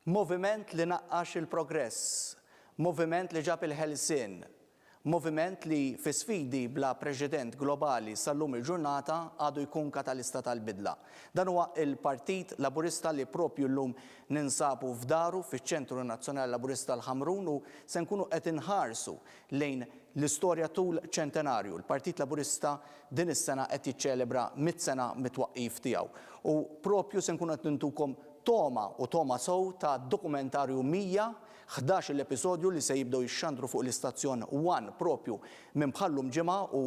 Moviment li naqqax il-progress, moviment li ġab il-ħelsien, moviment li fi sfidi bla preċedent globali sal-lum il-ġurnata għadu jkun katalista tal-bidla. Dan huwa il-Partit Laburista li propju llum ninsabu f'daru fiċ-Ċentru Nazzjonali Laburista l-Ħamrun u se nkunu qed inħarsu lejn l-istorja tul ċentinarju. Il-Partit Laburista din is-sena qed jiċċelebra 100 sena mit-twaqqif tiegħu. U propju se nkunu qed nintukom toma sow ta' dokumentarju 11 l-episodju li se jibdew jixxandru fuq l-istazzjon 1 propju minn bħallum ġimgħa u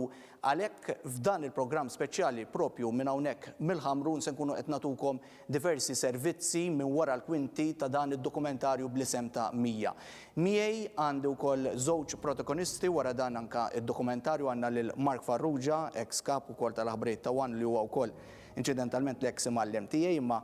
għalhekk f'dan il-programm speċjali propju minn hawnhekk mill-Ħamrun se nkunu qed nagħtukom diversi servizzi minn wara l-kwinti ta' dan id-dokumentarju bl-isem ta' 100. Miegħi għandi wkoll żewġ protagonisti wara dan anke id-dokumentarju għandna lil Mark Farrugia, ex kap ukoll tal-aħbarijiet ta' One li huwa wkoll incidentalment l-ex imgħallem tiegħi imma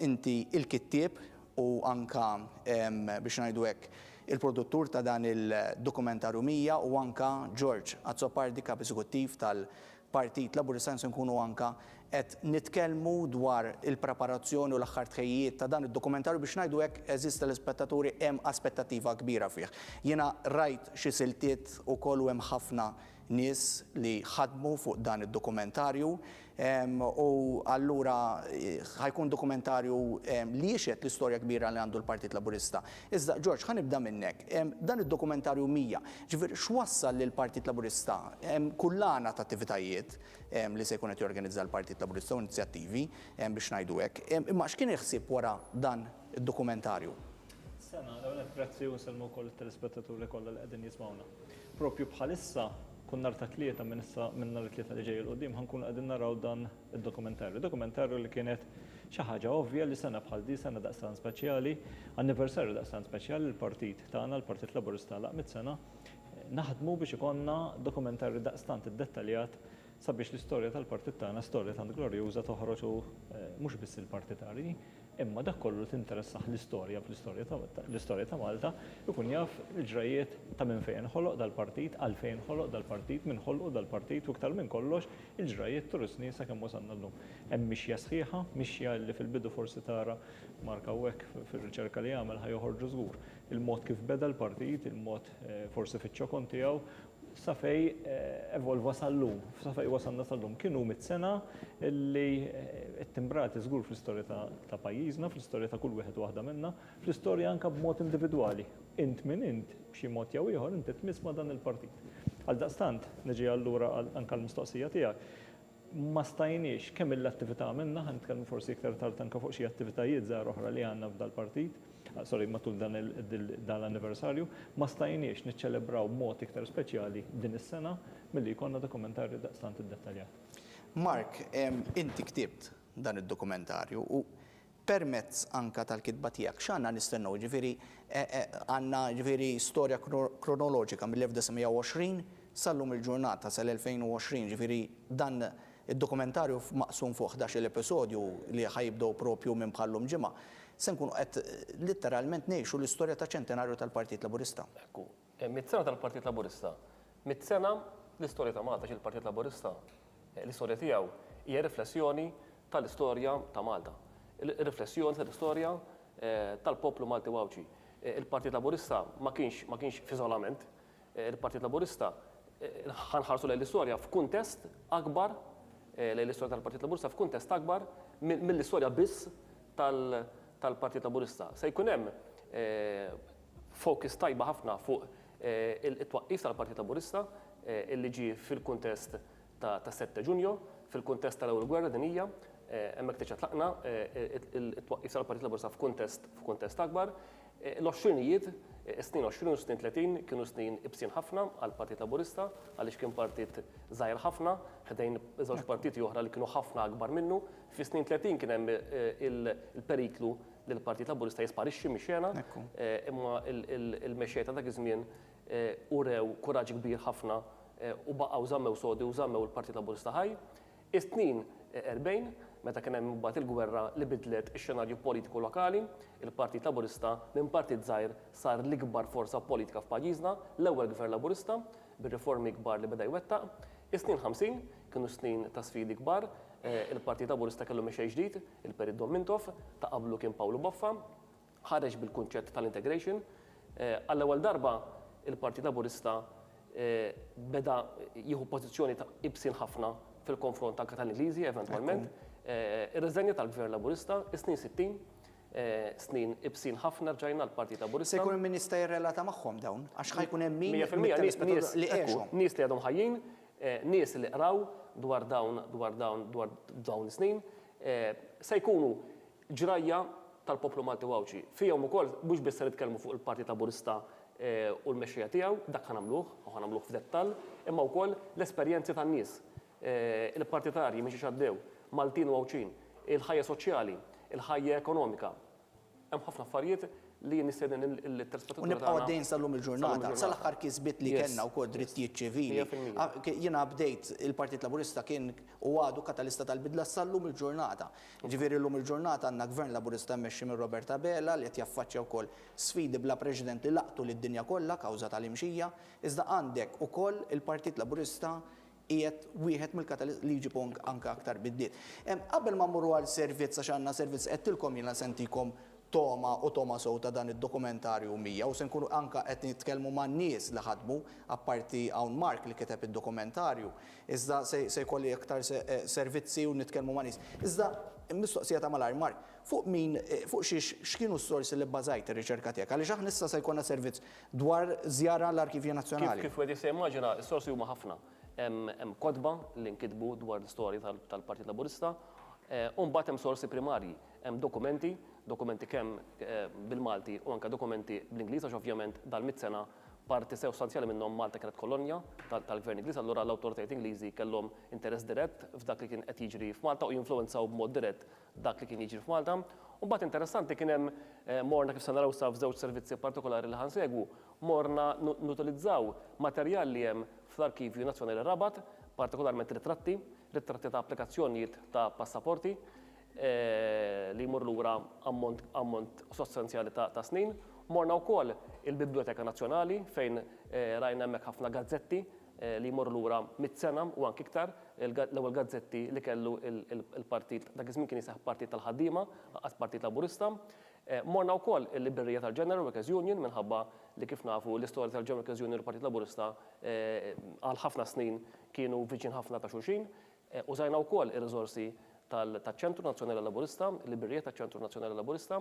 inti il-kittieb u anka biex ngħidu hekk il-produttur ta' dan il-dokumentarju 100 u anka George Azzopardi, kap eżekuttiv tal-Partit Laburista se nkunu anka qed nitkellmu dwar il-preparazzjoni u l-aħħar tħejjiet ta' dan id-dokumentarju biex ngħidu hekk eżista l-ispettaturi hemm aspettattiva kbira fih. Jiena rajt xi siltiet ukoll u hemm ħafna nies li ħadmu fuq dan id-dokumentarju u allura ħajkun dokumentarju li jixed l-istorja kbira li għandu l-Partit Laburista. Iżda, George, ħanibda minnek. Dan id-dokumentarju 100, ġifier x'wassal lill-Partit Laburista? Kullana ta' attivitajiet li se jkun qed jorganizza l-Partit Laburista u inizjattivi biex ngħidu hekk. Imma x'kien iħsieb wara dan id-dokumentarju? Sena, l-ewwel grazzi u nsellmu wkoll it-telespettaturi kollha li qegħdin jismawna. Propju bħalissa kun nar ta' tlieta minn nar tlieta li ġej il-qudiem ħankunu qegħdin naraw dan id-dokumentarju. Dokumentarju li kienet xi ħaġa ovvja li sena bħal di sena daqstan speċjali, anniversarju daqstan speċjali l-Partit tagħna, l-Partit Laburista laq 100 sena, naħdmu biex ikonna dokumentarju daqstant iddettaljat sabiex l-istorja tal-Partit tagħna, storja tant glorjuża toħroġ mhux biss il-partitarji, imma dak kollu tinteressaħ l-istorja fl-istorja ta' Malta ikun jaf il-ġrajiet ta' minn fejn ħoloq dal-partit, għalfejn ħoloq dal-partit, minn ħolqu dal-partit u iktar minn kollox il-ġrajiet turistni sakemm wasalna llum. Hemm mixja sħiħa, mixja li fil-bidu forsi tara Mark hawnhekk fir-riċerka li jagħmel ħajoħorġu żgur. Il-mod kif beda l-partit, il-mod forsi fiċ-ċokon tiegħu sa fej evolva sal-lum, sa fej wasalna sal-lum. Kienu 100 sena li timbrati żgur fl-istorja ta' pajjiżna, fl-istorja ta' kull wieħed waħda minna, fl-istorja anke b'mod individwali. Int minn int b'xi mod jew ieħor inti tmiss ma' dan il-partit. Għaldaqstant niġi allura anke l-mistoqsija tiegħek. Ma stajniex kemm l-attività minna, ħanitkellmu forsi iktar tard anke fuq xi attivitajiet żgħar oħra li għandna f'dal-partit, matul dan l-anniversarju, ma stajniex niċċelebraw mod iktar speċjali din is-sena milli jkollna dokumentarju daqstant iddettaljat. Mark, inti ktibt dan id-dokumentarju u permezz anka tal-kitba tiegħek x'għandna nistennew, ġifieri għandna ġifieri storja kronoloġika mill-1920 sal-lum il-ġurnata sal-2020, ġifieri dan id-dokumentarju maqsum fuq 11 episodju li ħajibdew propju minn bħallum ġimgħa. Se nkunu qed litteralment ngħixu l-istorja ta' ċentinarju tal-Partit Laburista. Ekku, 100 sena tal-Partit Laburista. 100 sena l-istorja ta' Malta il-Partit Laburista. L-istorja tiegħu hija riflessjoni tal-istorja ta' Malta. Riflessjoni tal-istorja tal-poplu Malti Wawċi. Il-Partit Laburista ma kienx f'iżolament. Il-Partit Laburista ħanħarsu lejn l-istorja f'kuntest akbar, lejn l-istorja tal-Partit Laburista f'kuntest akbar mill-istorja biss tal-Partit Laburista. Se jkun hemm fokus tajba ħafna fuq it-twaqqif tal-Partit Laburista illi ġie fil-kuntest ta' 7 Ġunju, fil-kuntest tal-ewwel gwerra dinjija, hemmhekk tiġa tlaqna it-twaqqif tal-Partit Laburista f'kuntest akbar. L-20ijiet, snin 20 u snin 30 kienu snin ibsin ħafna għall-Partit Laburista għaliex kien partit żgħir ħafna, ħdejn żewġ partiti oħra li kienu ħafna akbar minnu. Fi snin 30 kien hemm il-periklu li l-Partit Laburista jisparixxi mix-xena, imma il-mexxej ta' dak iż-żmien urew kuraġġ kbir ħafna u baqgħu żammew sodi u żammew il-Partit Laburista ħaj. Is-snin 40 meta kien hemm mbagħad il-gwerra li bidlet ix-xenarju politiku lokali, il-Partit Laburista minn partit żgħir sar l-ikbar forza politika f'pajjiżna, l-ewwel gvern Laburista bir-riformi kbar li beda jwettaq. Is-snin 50 kienu snin ta' sfidi kbar, il-Partit Laburista kellu mexej ġdid, il-Perit Domintov, ta' qablu kien Pawlu Boffa, ħareġ bil-kunċett tal-integration. Għall-ewwel darba il-Partit Laburista beda jieħu pożizzjoni ta' ibsin ħafna fil-konfront anke tal-Ingliżi eventwalment. Ir-riżenja tal-Gvern Laburista, is-snin 60, snin ibsin ħafna rġajna l-Partit Laburista. Se jkun il-Ministra jirrelata magħhom dawn, għax ħajkun hemm min 100% li għexhom. nies li għadhom ħajjin, nies li qraw dwar dawn is-snin, se jkunu ġrajja tal-poplu Malti Wawċi. Fihom ukoll mhux biss se nitkellmu fuq il-Partit Laburista u l-mexxija tiegħu, dak ħanamluh u ħanamluh f'dettall, imma wkoll l-esperjenzi tan-nies. Il-partitarji mhix għaddew, Maltin u Wawċin, il-ħajja soċjali, il-ħajja ekonomika. Hemm ħafna affarijiet li nistieden il-telespettatur. U nibqgħu għaddejn sal-lum il-ġurnata. Sal-aħħar kisbiet li kellna wkoll drittijiet ċivili. Jiena bdejt il-Partit Laburista kien u għadu katalista tal-bidla sal-lum il-ġurnata. Ġifieri llum il-ġurnata għandna Gvern Laburista mmexxi minn Robert Abela li qed jaffaċċja wkoll sfidi bla preċedent li laqtu lid-dinja kollha kawża tal-imxija, iżda għandek ukoll il-Partit Laburista qiegħed wieħed mill-katalist li jġibu anke aktar biddiet. Qabel ma mmorru għal servizz għax għandna servizz qedtilkom jiena sentikom Toma u Toma Sowta dan id-dokumentarju mija u se nkunu anke qed nitkellmu man nies li ħadmu apparti hawn Mark li kiteb id-dokumentarju. Iżda se jkolli aktar servizzi u nitkellmu man nies. Iżda mistoqsija ta' malajr Mark, fuq x'kienu s-sorsi li bbażajt ir-riċerka tiegħek? Għaliex aħna issa se jkollna servizz dwar żjara l-Arkivja Nazzjonali. Kif wieħed se immaġina, s-sorsi huma ħafna. Hemm kodba li nkitbu dwar l-istorja tal-Partit Laburista, u mbagħad hemm sorsi primarji, hemm dokumenti kemm bil-Malti u anke dokumenti bl-Ingliż għax ovvjament dal-100 sena parti sostanzjali minnhom Malta kienet kolonja tal-Gvern Ingliż, allura l-awtoritajiet Ingliżi kellhom interess dirett f'dak li kien qed jiġri f'Malta u jinfluwenzaw b'mod dirett dak li kien jiġri f'Malta. U mbagħad interessanti kien hemm morna kif se naraw sa f'żewġ servizzi partikolari li ħansegwu, morna nutilizzaw materjal li hemm fl-Arkivju Nazzjonali Rabat, partikolarment ritratti ta' applikazzjonijiet ta' passaporti li jmur lura ammont sostanzjali ta' snin. Morna wkoll il-Biblioteka Nazzjonali fejn rajna hemmhekk ħafna gazzetti li jmur lura 100 sena u anke iktar, l-ewwel gazzetti li kellu il-partit dak iż-żmien kien jiseħ Partit tal-Ħaddiema għas Partit Laburista. Morna wkoll il-Librerija tal-General Workers Union minħabba li kif nafu l-istorja tal-General Workers Union u l-Partit Laburista għal ħafna snin kienu viċin ħafna ta' xulxin. Użajna wkoll ir-riżorsi tal-ċentru Nazzjonali Laburista, il-Librerija tal-ċentru Nazzjonali Laburista.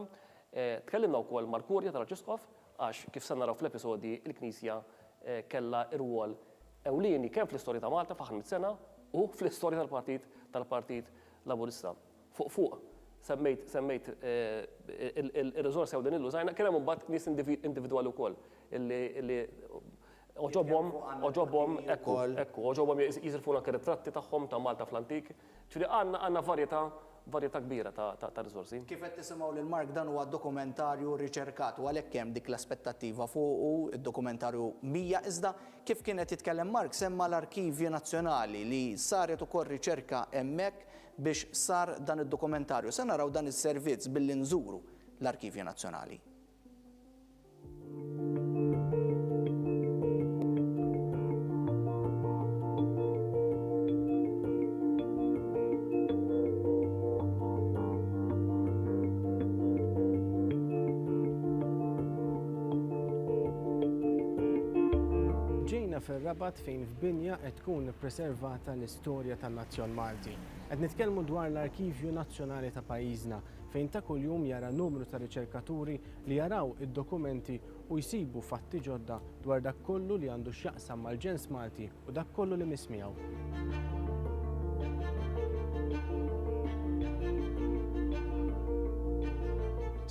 Tkellimna wkoll mal-Kurja tal-Arċisqof għax kif se naraw fl-episodji il-Knisja kellha rwol ewlieni kemm fl-istorja ta' Malta f'aħħar 100 sena u fl-istorja tal-Partit Laburista. Fuq semmejt ir-riżorsi ewlenin li użajna kien hemm imbagħad nies individwali wkoll illi oġobhom jisilfuna anke ritratti tagħhom ta' Malta fl-antik. Ġifieri għandna varjetà kbira ta' riżorsi. Kif qed tisimgħu lil Mark dan huwa dokumentarju riċerkat u għalhekk hemm dik l-aspettattiva fuq id-dokumentarju mija iżda kif kienet jitkellem Mark semma l-Arkivju Nazzjonali li saret ukoll riċerka hemmhekk biex sar dan id-dokumentarju. Se naraw dan is-servizz billi nżuru l-Arkivju Nazzjonali. fir-Rabat fejn f'binja qed tkun ippreservata l-istorja tan-nazzjon Malti. Qed nitkellmu dwar l-Arkivju Nazzjonali ta' pajjiżna fejn ta' kuljum jara numru ta' riċerkaturi li jaraw id-dokumenti u jsibu fatti ġodda dwar dak kollu li għandu x'jaqsam mal-ġens Malti u dak kollu li mismiegħu.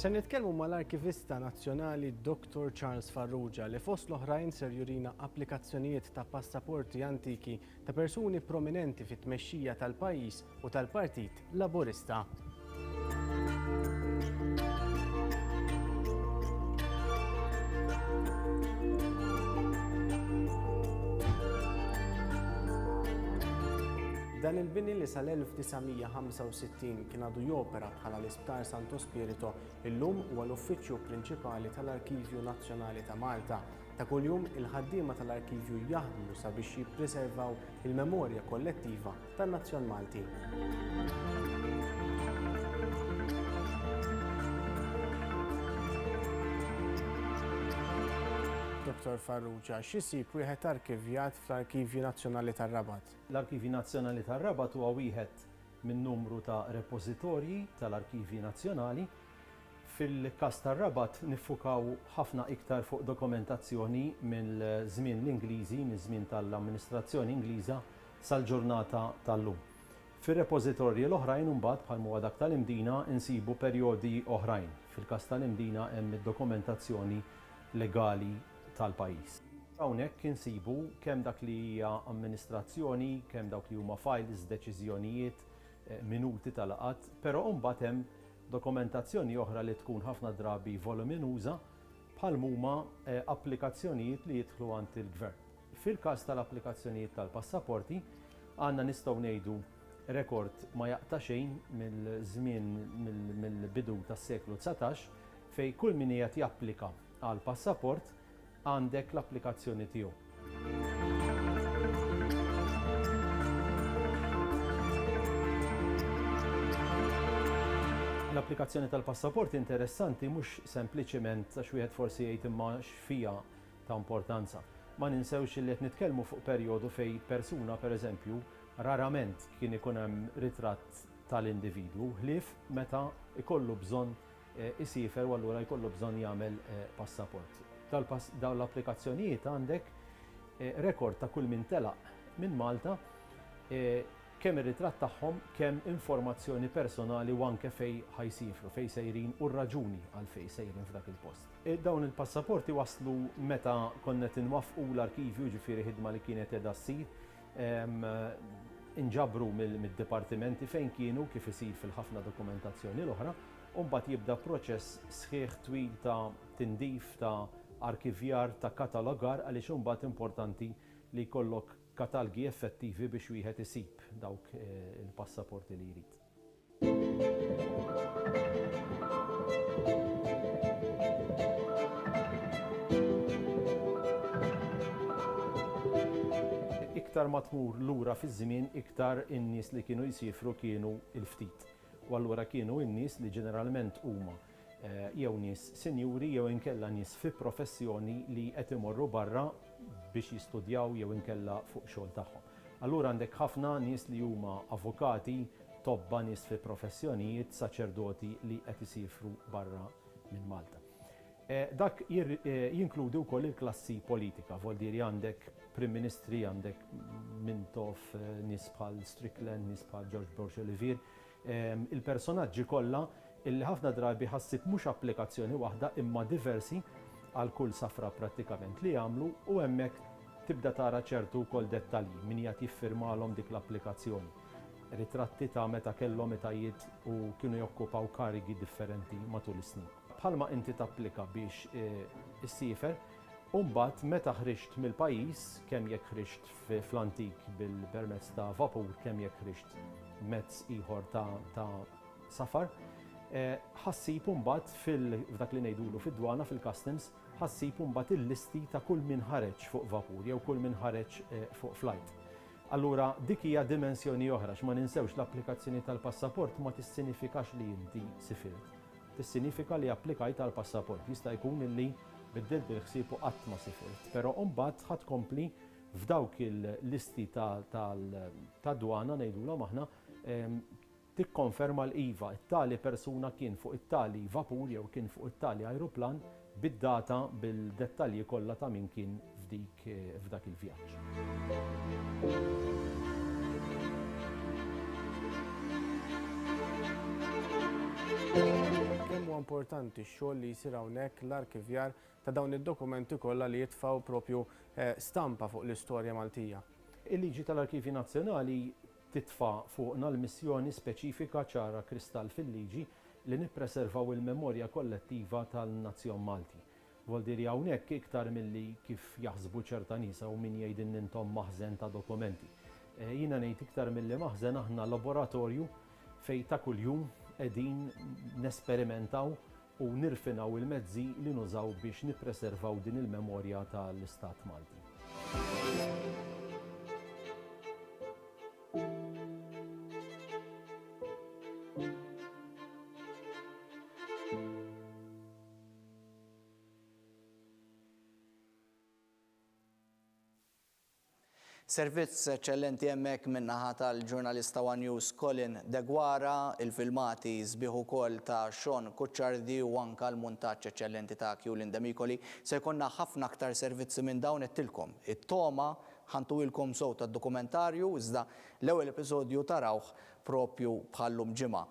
Se nitkellmu mal-Arkivista Nazzjonali Dr. Charles Farrugia li fost l-oħrajn ser jurina applikazzjonijiet ta' passaporti antiki ta' persuni prominenti fit-tmexxija tal-pajjiż u tal-Partit Laburista. Dan il-bini li sal-1965 kien għadu jopera bħala l-Isptar Santo Spirito illum huwa l-uffiċċju prinċipali tal-Arkivju Nazzjonali ta' Malta. Ta' kuljum il-ħaddiema tal-Arkivju jaħdmu sabiex jippreservaw il-memorja kollettiva tan-nazzjon Malti. Dr. Farrugia, x'isib wieħed arkivjat fl-Arkivju Nazzjonali tar-Rabat? L-Arkivji Nazzjonali tar-Rabat huwa wieħed minn numru ta' repożitorji tal-Arkivji Nazzjonali. Fil-każ tar-Rabat niffukaw ħafna iktar fuq dokumentazzjoni mill-żmien l-Ingliżi, miż-żmien tal-amministrazzjoni Ingliża sal-ġurnata tal-lum. Fir-repożitorji l-oħrajn imbagħad bħal huwa dak tal-Imdina insibu perjodi oħrajn. Fil-każ tal-Imdina hemm id-dokumentazzjoni legali tal-pajjiż. Hawnhekk insibu kemm dak li hija amministrazzjoni, kemm dawk li huma files, deċiżjonijiet, minuti tal-laqat, però mbagħad hemm dokumentazzjoni oħra li tkun ħafna drabi voluminuża bħal huma applikazzjonijiet li jidħlu għand il-gvern. Fil-każ tal-applikazzjonijiet tal-passaporti għandna nistgħu ngħidu rekord ma jaqta' xejn mill-żmien mill-bidu tas-seklu 19 fejn kull min qiegħed japplika għal passaport għandek l-applikazzjoni tiegħu. L-applikazzjoni tal-passaport interessanti mhux sempliċement għax wieħed forsi jgħid imma x'fija ta' importanza. Ma ninsewx li qed nitkellmu fuq perjodu fejn persuna pereżempju rarament kien ikun hemm ritratt tal-individwu ħlief meta ikollu bżonn isifer u allura jkollu bżonn jagħmel passaport. Dawn l-applikazzjonijiet għandek rekord ta' kull min telaq minn Malta kemm ir-ritratt tagħhom, kemm informazzjoni personali u anke fejn ħajsifru, fejn sejrin u r-raġuni għal fejn sejrin f'dak il-post. Dawn il-passaporti waslu meta konna tinwaffqu l-arkivju ġifieri ħidma li kienet qiegħda ssir inġabru mid-dipartimenti fejn kienu kif isir fil-ħafna dokumentazzjoni l-oħra u mbagħad jibda proċess sħiħ twil ta' tindif ta' arkivjar ta' katalogar għaliex imbagħad importanti li jkollok katalgi effettivi biex wieħed isib dawk il-passaporti li jrid. Iktar ma tmur lura fiż-żmien iktar in-nies li kienu jsifru kienu l-ftit. U allura kienu n-nies li ġeneralment huma jew nies sinjuri jew inkella nies fi professjoni li qed imorru barra biex jistudjaw jew inkella fuq xogħol tagħhom. Allura għandek ħafna nies li huma avukati, tobba nies fi professjonijiet, saċerdoti li qed isifru barra minn Malta. Dak jinkludi wkoll il-klassi politika, vuol-dire għandek Prim Ministri, għandek Mintoff, nies bħal Strickland, nies bħal George Bush Olivier, il-personaġġi kollha illi ħafna drabi ħassib mhux applikazzjoni waħda imma diversi għal kull safra prattikament li jagħmlu u hemmhekk tibda tara ċertu wkoll dettalji min qiegħed jiffirmalhom dik l-applikazzjoni. Ritratti ta' meta kellhom etajiet u kienu jokkupaw karigi differenti matul is-snin. Bħalma inti tapplika biex issifer, u mbagħad meta ħriġt mill-pajjiż kemm jekk ħriġt fl-antik bil-permezz ta' vapur, kemm jekk ħriġt mezz ieħor ta' safar, ħassib mbagħad f'dak li ngħidulu fid-dwana fil-customs ħassib mbagħad il-listi ta' kull min ħareġ fuq vapur jew kull min ħareġ fuq flight. Allura dik hija dimensjoni oħra x'ma ninsewx l-applikazzjoni tal-passaport ma tissinifikax li inti sifirt. Tissinifika li applikajt tal-passaport. Jista' jkun illi biddilt il-ħsieb u qatt ma sifirt. Però mbagħad ħadd kompli f'dawk il-listi ta' dwana ngħidulhom aħna tikkonferma l-iva, it-tali persuna kien fuq it-tali vapur jew kien fuq it-tali ajruplan bid-data bil-dettalji kollha ta' min kien f'dak il-vjaġġ. Kemm huwa importanti x-xogħol li jsir hawnhekk l-arkivjar ta' dawn id-dokumenti kollha li jitfgħu propju stampa fuq l-istorja Maltija. Il-liġi tal-Arkivji Nazzjonali titfa' fuqna l-missjoni speċifika ċara kristall fil-liġi li nippreservaw il-memorja kollettiva tal-nazzjon Malti. Vuol-dire hawnhekk iktar milli kif jaħsbu ċerta nies u min jgħidin intom maħżen ta' dokumenti. Jiena ngħid iktar milli maħżen aħna laboratorju fejn ta' kuljum qegħdin nesperimentaw u nirfinaw il-mezzi li nużaw biex nippreservaw din il-memorja tal-Istat Malti. Servizz eċċellenti hemmhekk min-naħa tal-ġurnalista One News Colin Degwara, il-filmati sbieħ ukoll ta' Sean Kuċċardi u anke l-muntaġġ eċċellenti ta' Kjulin Demikoli. Se jkollna ħafna aktar servizzi minn dawn qedtilkom. It-toma ħantuwilkom sew tad-dokumentarju iżda l-ewwel episodju tarawh propju bħallum ġimgħa.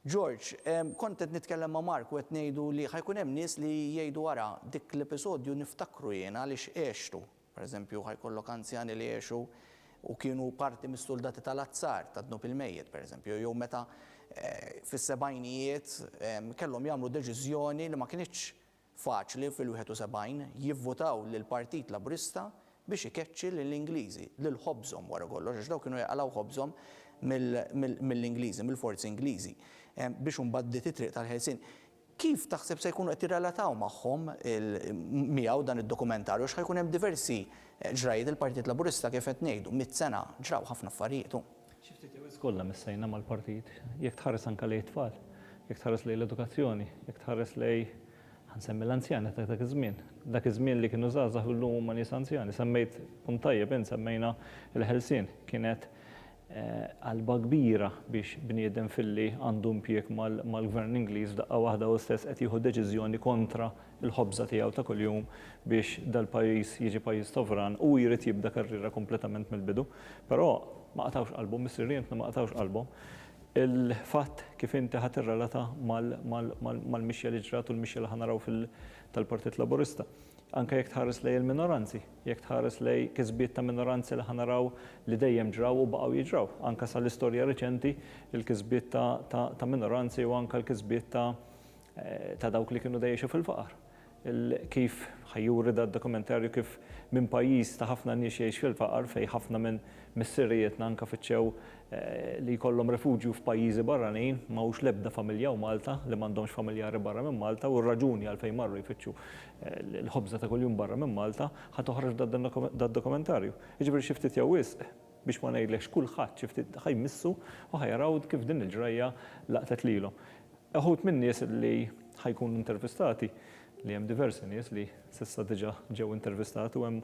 George, kont qed nitkellem ma' Mark u qed ngħidu li ħajkun hemm nies li jgħidu wara dik l-episodju niftakru jiena għaliex għextu. Per eżempju, ħajkollok anzjani li jgħixu u kienu parti mis-soldati tal-azzar ta' dnub il-mejjed, per eżempju, jew meta fis-sebgħinijiet kellhom jagħmlu deċiżjoni li ma kienx faċli fil-71 jivvotaw lill-Partit Laburista biex ikeċċi lill-Ingliżi, lil ħobżhom wara kollox, għax dawk kienu jaqalgħu ħobżhom mill-Ingliżi, mill-forzi Ingliżi, biex imbagħad it-triq tal-ħelsien. Kif taħseb se jkunu qed jirrelataw magħhom miegħu dan id-dokumentarju għax ħajkun hemm diversi ġrajiet il-Partit Laburista kif qed ngħidu 100 sena ġraw ħafna affarijiet. Xi ftit jew kollha missejna mal-partit, jekk tħares anke lejn tfal, jekk tħares lejn l-edukazzjoni, jekk tħares lejn ħansemmi l-anzjani ta' dak iż-żmien. Dak iż-żmien li kienu żgħażagħ illum huma nies anzjani, semmejt punt tajjeb semmejna l-ħelsien kienet qalba kbira biex bniedem filli għandu impjieg mal-gvern Ingliż daqqa waħda u stess qed jieħu deċiżjoni kontra l-ħobża tiegħu ta' kuljum biex dal-pajjiż jiġi pajjiż sovran u jrid jibda karriera kompletament mill-bidu. Però ma qatawx qalbhom, mis-sirrientna ma qatawx qalbhom. Il-fatt kif inti ħadd irrelata mal-mixja li ġrat u l-mixja li ħanaraw tal-Partit Laburista. Anke jekk tħares lej il-minoranzi, jekk tħares lej kisbiet ta' minoranzi li ħanaraw li dejjem ġraw u baqgħu jiġraw. Anke sal-istorja reċenti il-kisbiet ta' minoranzi u anke l-kisbiet ta' dawk li kienu dejjexu fil-faqar. Kif ħajjuri da' dokumentarju kif minn pajjiż ta' ħafna nies jgħix fil-faqar fej ħafna minn mis-sirrietna anke fiċċew li jkollhom refuġju f'pajjiżi barranin m'hawnx l-ebda familja u Malta li m'għandhomx familjari barra minn Malta u r-raġuni għalfejn marru jfittxu l-ħobża ta' kuljum barra minn Malta ħa toħroġ dad-dokumentarju. Jiġifieri xi ftit jew wisq biex ma ngħidlekx kulħadd xi ftit ħajmissu u ħajaraw kif din il-ġrajja laqtet lilhom. Eħud minn nies li ħajkunu intervistati li hemm diversi nies li s'issa diġà ġew intervistati u hemm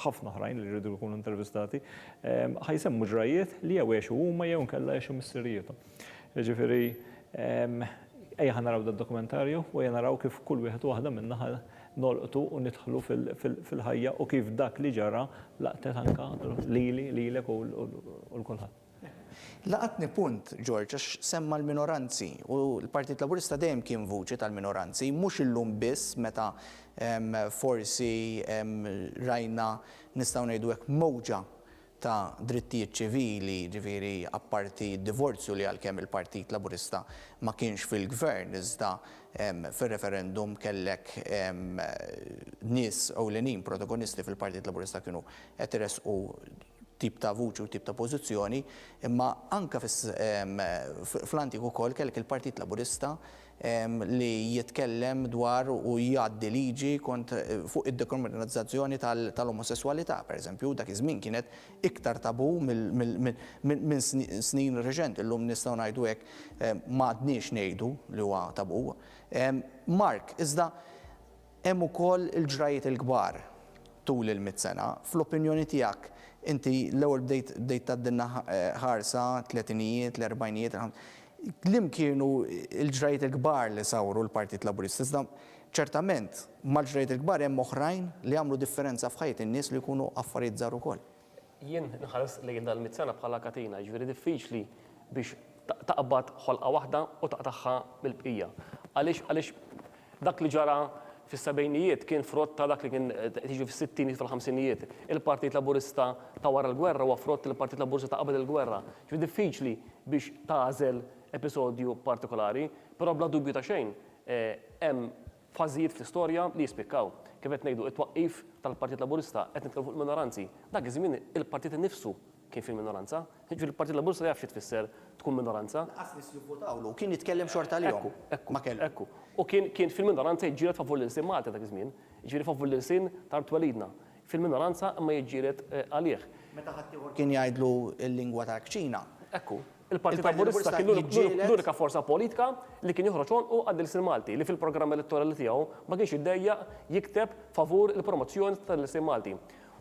ħafna oħrajn li jridu jkunu intervistati, ħajsemmu ġrajiet li jew għexu huma jew inkella għexu mis-sirrietom. Jiġifieri ejja ħanaraw dad-dokumentarju u ejja naraw kif kull wieħed waħda minna nolqtu u nidħlu fil-ħajja u kif dak li ġara laqtet anke lilek u l-kulħadd. Laqatni punt, George, għax semma l-minoranzi u l-Partit Laburista dejjem kien vuċi tal-minoranzi, mhux illum biss meta forsi rajna nistgħu ngħidu hekk mowġa ta' drittijiet ċivili, ġifieri apparti d-divorzju li għalkemm il-Partit Laburista ma kienx fil-gvern iżda fir-referendum kellek nies ewlenin protagonisti fil-Partit Laburista kienu qed iresqu tip ta' vuċi u tip ta' pożizzjoni, imma anke fl-antiku ukoll kellek il-Partit Laburista li jitkellem dwar u jgħaddi liġi fuq id-dekriminalizzazzjoni tal-omosessualità, pereżempju, dak iż-żmien kienet iktar tabu minn snin reċenti, illum nistgħu ngħidu hekk m'għadniex ngħidu li huwa tabu. Mark, iżda hemm ukoll il-ġrajiet il-kbar tul il-100 sena, fl-opinjoni tiegħek inti l-ewwel bdejt taddinna ħarsa tletinijiet, l-erbajnijiet, klim kienu il-ġrajiet il-kbar li sawru l-Partit Laburista. Iżda ċertament mal-ġrajiet il-kbar hemm oħrajn li għamlu differenza f'ħajt in-nies li jkunu affarijiet żgħar ukoll. Jien nħares lejn dal-100 sena bħala katina, ġifieri diffiċli biex taqbad ħolqa waħda u taqtaħħa mill-bqija. Għaliex dak li ġara fis-sebgħinijiet kien frott ta' dak li kien tiġi fis-60 fil-50ijiet. Il-Partit Laburista ta' wara l-gwerra huwa frott il-Partit Laburista ta' qabel il-gwerra. Ġifieri diffiċli biex tagħżel episodju partikolari, però bla dubju ta' xejn hemm fażijiet fl-istorja li jispikkaw. Kif qed ngħidu it-twaqqif tal-Partit Laburista qed nitkellmu fuq il-minoranzi. Dak iż-żmien il-partit innifsu kien fil-minoranza. Ġifieri il-Partit Laburista jaf xi tfisser tkun minoranza. Qasnis li votawlu kien jitkellem xorta lihom. Ma kellu. Ekku. U kien fil-minoranza jiġġieled favur l-insin Malta dak iż-żmien, jiġifieri favur l-insin tal-twelidna. Fil-minoranza imma jiġġieled għalih. Meta ħadd ieħor kien jgħidlu l-lingwa ta' ċina. Ekku. Il-Partit Laburista kien l-unika forza politika li kien joħroġ u għad l-insin Malti li fil-programm elettorali tiegħu ma kienx jiddejjaq jikteb favur il-promozzjoni tal-insin Malti.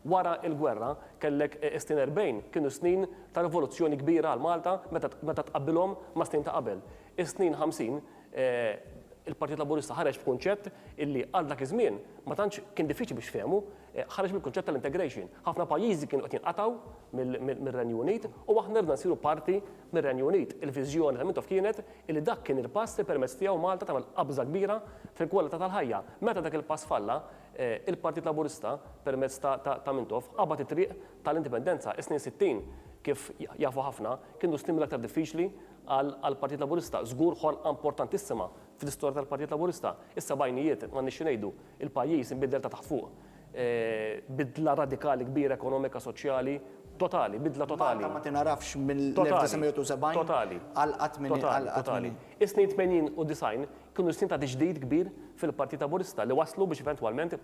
Wara il-gwerra kellek snin 40 kienu snin ta' rivoluzzjoni kbira għal Malta meta tqabbilhom ma' snin ta' qabel. Is-snin 50 il-Partit Laburista ħareġ b'kunċett illi għal dak iż-żmien ma tantx kien diffiċli biex fehmu, ħareġ mill-kunċett tal-integration. Ħafna pajjiżi kienu qed jinqatgħu mir-Renju Unit u aħna rridna nsiru parti mir-Renju Unit. Il-viżjoni ta' Mintoff kienet illi dak kien il-pass li permezz tiegħu Malta tagħmel qabża kbira fil-kwalità tal-ħajja. Meta dak il-pass falla, il-Partit Laburista permezz ta' Mintoff qabad it-triq tal-indipendenza. Is-snin 60 kif jafu ħafna kienu snin aktar diffiċli għal-Partit Laburista. Żgur ħolqa importantissima fl-istorja tal-Partit Laburista. Is-sebgħinijiet ma nixxi ngħidu il-pajjiż inbidel ta' taħt fuq. Bidla radikali kbira ekonomika, soċjali, totali, bidla totali. Ma tinarafx mill-1970 għal-qatmini. Is-snin 80 u 90 kienu snin ta' ġdid kbir fil-Partit Laburista li waslu biex eventwalment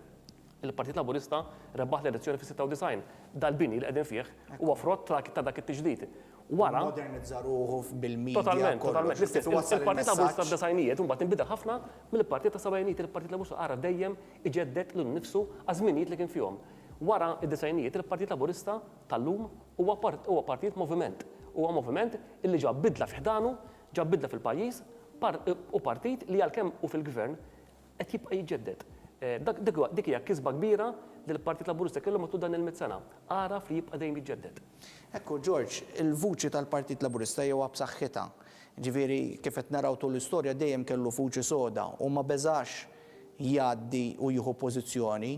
il-Partit Laburista rebaħ l-elezzjoni fis-96. Dal-bini li qegħdin fih huwa frott ta' dak it-tiġdid. Wara modernizzaruhu bil-medja. Totalment. Il-Partit Laburista f'disajnijiet mbagħad inbidel ħafna mill-Partit ta' Sabgħinijiet. Il-Partit Laburista ara dejjem iġeddet lil nnifsu għażminijiet li kien fihom. Wara id-disajnijiet il-Partit Laburista tal-lum huwa partit moviment. Huwa moviment illi ġab bidla fiħdanu, ġab bidla fil-pajjiż u partit li għalkemm u fil-gvern qed jibqa' jiġġedded. Dik hija kisba kbira li l-Partit Laburista kellu matul dan il-100 sena. Għaraf li jibqa' dejjem jiġġedded. Ekku, George, il-vuċi tal-Partit Laburista jew b'saħħitha. Ġifieri kif qed naraw tul l-istorja dejjem kellu vuċi soda u ma beżax jgħaddi u jieħu pożizzjoni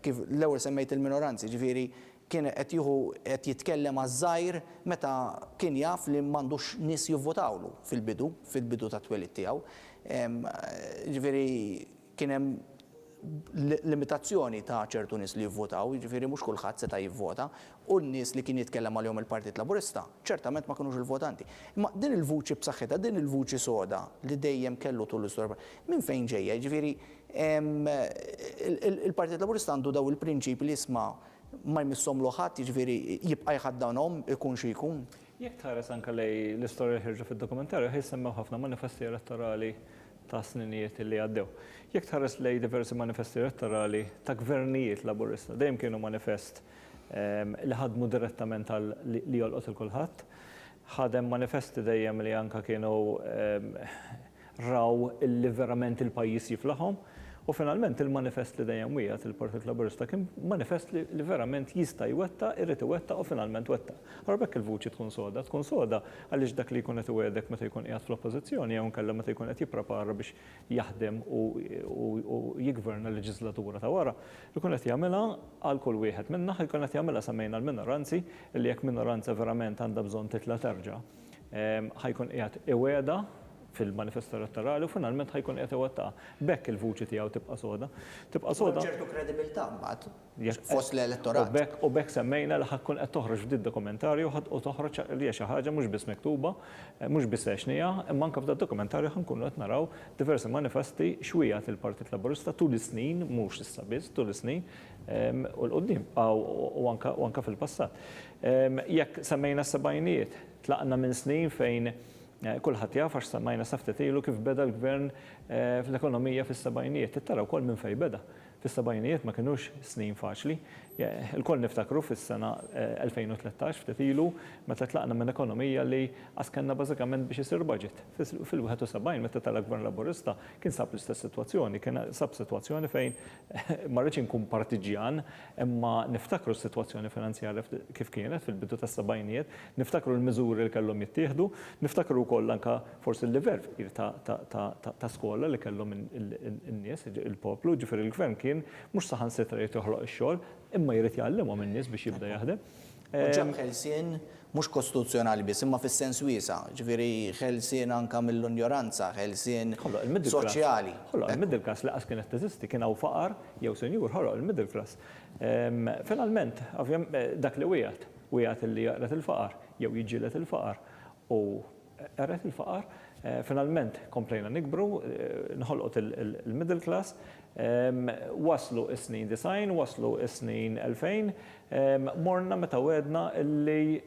kif l-ewwel semmejt il-minoranzi, ġifieri kien qed jitkellem għaż-żgħir meta kien jaf li m'għandux nies jivvotawlu fil-bidu tat-twelid tiegħu. Ġifieri kien hemm limitazzjoni ta' ċertu nies li jivvotaw, jiġifieri mhux kulħadd seta' jivvota, u n-nies li kien jitkellem għalihom il-Partit Laburista ċertament ma kinux il-votanti. Imma din il-vuċi b'saħħitha, din il-vuċi soda li dejjem kellu tul l-istorja, minn fejn ġejja? Jiġifieri il-Partit Laburista għandu daw il-prinċipi li jisma' ma jmissomlu ħadd, jiġifieri jibqa' jħaddanhom ikun xi jkun. Jekk tħares anke lej l-istorja ħirġa fid-dokumentarju ħissemmew ħafna manifesti elettorali ta' sninijiet li għaddew. Jekk tħares lej diversi manifesti elettorali ta' gvernijiet Laburista, dejjem kienu manifest li ħadmu direttament li jolqot il-kulħadd, ħadem manifesti dejjem li anke kienu raw illi verament il-pajjiż jiflaħhom. U finalment il-manifest li dejjem wieħed il-Partit Laburista kien manifest li verament jista' jwetta, irrid iwetta u finalment wetta. Allura bekk il-vuċi tkun soda għaliex dak li jkun qed iwedek meta jkun qiegħed fl-oppożizzjoni jew inkella meta jkun qed jipprepara biex jaħdem u jigverna l-leġislatura ta' wara. Jkun qed jagħmilha għal kull wieħed minna, jkun qed jagħmilha semmejna l-minoranzi li jekk minoranza verament għandha bżonn titla' terġa'. Ħajkun qiegħed iweda fil-manifesto elettorali u finalment ħajkun qed iwettaha. Bekk il-vuċi tiegħu tibqa' soda. Tibqa' soda. ċertu kredibilità mbagħad fost l-elettorat. U bekk semmejna li ħakkun qed toħroġ f'din dokumentarju u toħroġ li hija xi ħaġa mhux biss miktuba, mhux biss għexnija, imma anke f'dan dokumentarju ħankunu qed naraw diversi manifesti xwiegħat il-Partit Laburista tul is-snin, mhux issa biss, tul is-snin u l-qudiem u anke fil-passat. Jekk semmejna s-sebgħinijiet, tlaqna minn snin fejn kulħadd jaf għax semmejna saftet ilu kif beda l-gvern fl-ekonomija fis-sebgħinijiet. Tittara wkoll minn fejn beda. Fis-sebgħinijiet ma kinux snin faċli. Il-koll niftakru fis-sena 2013 ftit ilu meta tlaqna minn ekonomija li għaskenna bażikament biex isir budget. Fil-71 meta tal-Gvern Laburista kien sab l-istess sitwazzjoni, kien sab sitwazzjoni fejn ma rridx inkun partiġjan, imma niftakru s-sitwazzjoni finanzjarja kif kienet fil-bidu tas-sebgħinijiet, niftakru l-miżuri li kellhom jittieħdu, niftakru wkoll anke forsi l-livell ta' skola li kellhom in-nies, il-poplu, ġifieri il-gvern kien mhux saħansitra jrid joħloq ix-xogħol, imma jrid jgħallimhom in-nies biex jibda jaħdem. Ġab ħelsien mhux kostituzzjonali biss, imma fis-sens wiesa', ġifieri ħelsien anke mill-ignoranza, ħelsien soċjali. Il-middle class laqas kienet teżisti, kien hawn faqar jew senjur ħoloq il-middle class. Finalment, dak li wieħed li jaqret il-faqar jew jiġġieled il-faqar u qeret il-faqar, finalment komplejna nikbru, nħolqot il-middle class, waslu is-snin 90, waslu is-snin 2000, morna meta wedna illi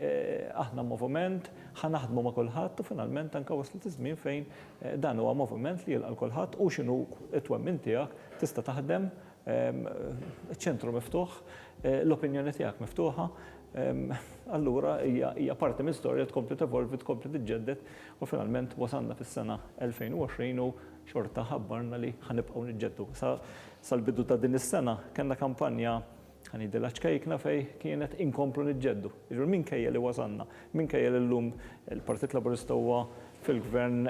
aħna moviment ħanaħdmu ma' kulħadd u finalment anke waslet iż-żmien fejn dan huwa moviment li jilqa' kulħadd u x'inhu t-twemmin tiegħek tista' taħdem iċ-ċentru miftuħ, l-opinjoni tiegħek miftuħa, allura hija parti minn storja tkompli tevolvi, tkompli tiġġedded u finalment wasalna fis-sena 2020 u xorta ħabbarna li ħanibqgħu niġġeddu. Sal-bidu ta' din is-sena kellna kampanja ħanidilha ċkejkna fej kienet inkomplu niġġeddu. Jiġu minkejja li wasalna, minkejja li llum il-Partit Laburista huwa fil-gvern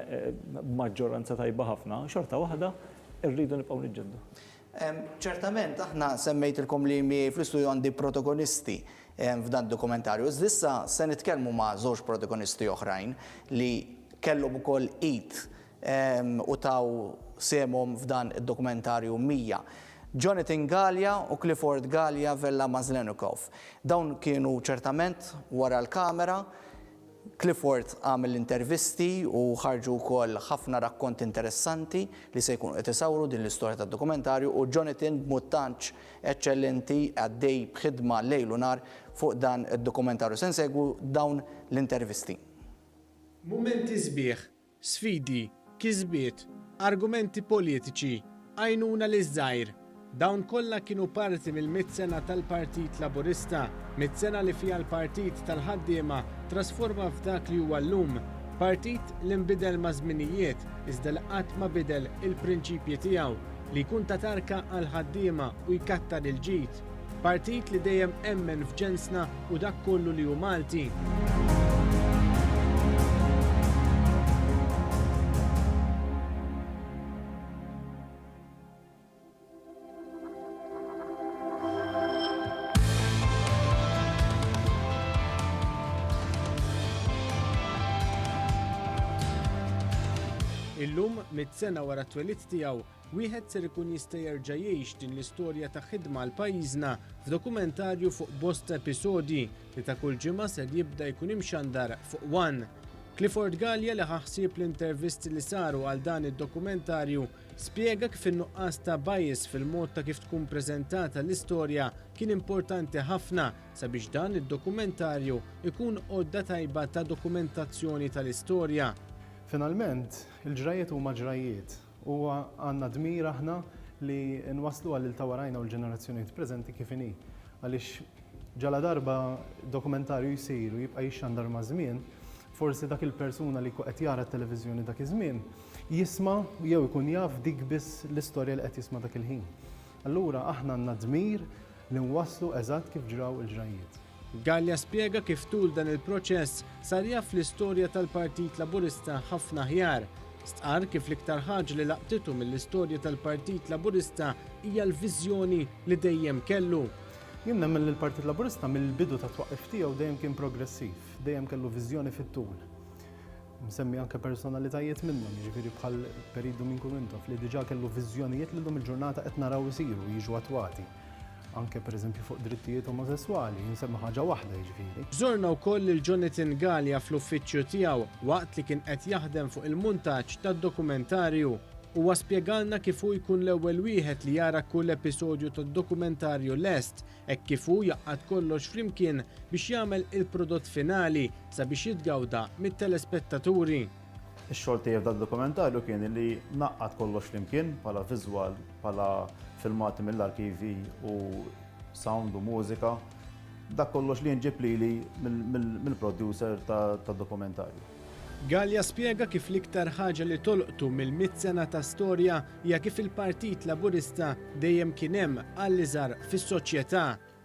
maġġoranza tajba ħafna, xorta waħda rridu nibqgħu niġġeddu. Ċertament, aħna semmejtilkom li mi fl-istudju għandi protagonisti f'dan dokumentarju. Iżdissa se nitkellmu ma' żewġ protagonisti oħrajn li kellhom ukoll id u taw semhom f'dan id-dokumentarju Mija. Jonathan Gallia u Clifford Gallia Vella Mazlenikov. Dawn kienu ċertament wara l-kamera. Clifford għamel intervisti u ħarġu wkoll ħafna rakkonti interessanti li se jkunu qed isawru din l-istorja tad-dokumentarju u Jonathan b'mod tantx eċċellenti għaddej b'ħidma lejl u nar fuq dan id-dokumentarju. Se nsegwu dawn l-intervisti. Mumenti sbieħ, sfidi, kisbiet, argumenti politiċi, għajnuna li żgħir. Dawn kollha kienu parti mill-100 sena tal-Partit Laburista, 100 sena li fiha l-Partit tal-ħaddiema trasforma f'dak li huwa llum. Partit li nbidel ma' żminijiet iżda li qatt ma bidel il-prinċipji tiegħu li jkun ta' tarka għal ħaddiema u jkattar il-ġid. Partit li dejjem emmen f'ġensna u dak kollu li hu Malti. Illum, 100 sena wara t-twelid tiegħu, wieħed ser ikun jista' jerġa' jgħix din l-istorja ta' ħidma l pajjiżna f'dokumentarju fuq bosta episodji li ta' kull ġimgħa ser jibda jkun imxandar fuq One. Clifford Gallia li ħaħsib l-intervisti li saru għal dan id-dokumentarju spjega kif in-nuqqas ta' bias fil-mod ta' kif tkun preżentata l-istorja kien importanti ħafna sabiex dan id-dokumentarju ikun għodda tajba ta' dokumentazzjoni tal-istorja. Finalment, il-ġrajiet huma ġrajiet u għandna dmir aħna li nwaslu għal il-tawarajna u l-ġenerazzjonijiet preżenti kif inhi. Għaliex ġala darba dokumentarju jsiru jibqa' jixxandar ma' żmien, forsi dak il-persuna li qed jara t-televiżjoni dak iż-żmien jisma' jew ikun jaf dik biss l-istorja li qed jisma' dak il-ħin. Allura aħna għandna dmir li nwasslu eżatt kif ġraw il-ġrajiet. Gallia spjega kif tul dan il-proċess sar jaf l-istorja tal-Partit Laburista ħafna ħjar. Stqar kif l-iktar ħaġa li laqtitu mill-istorja tal-Partit Laburista hija l-viżjoni li dejjem kellu. Jien nemmen li l-Partit Laburista mill-bidu ta' twaqqif tiegħu dejjem kien progressiv, dejjem kellu viżjoni fit-tul. Msemmi anke personalitajiet minnhom, jiġifieri bħal periodu minn Kumintof li diġà kellu viżjonijiet li llum il-ġurnata qed naraw isiru jiġu attwati. Anke pereżempju fuq drittijiet omosessuali, jinsemma ħaġa waħda jiġifieri. Żorna wkoll il-Jonathan Gallia fl-uffiċċju tiegħu waqt li kien qed jaħdem fuq il-muntaġġ tad-dokumentarju. Huwa spjegalna kif hu jkun l-ewwel wieħed li jara kull episodju tad-dokumentarju lest hekk kif hu jaqgħad kollox flimkien biex jagħmel il-prodott finali sabiex jitgawda mit-telespettaturi. Ix-xogħol tiegħi tad-dokumentarju kien li naqqad kollox flimkien bħala viżwal, bħala filmati mill-arkivi u sound u mużika. Dak kollox li nġib lili mill-producer tad-dokumentarju. Gallia spjega kif l-iktar ħaġa li tolqtu mill-100 sena ta' storja hija kif il-Partit Laburista dejjem kien hemm għall-iżgħar fis-soċjetà.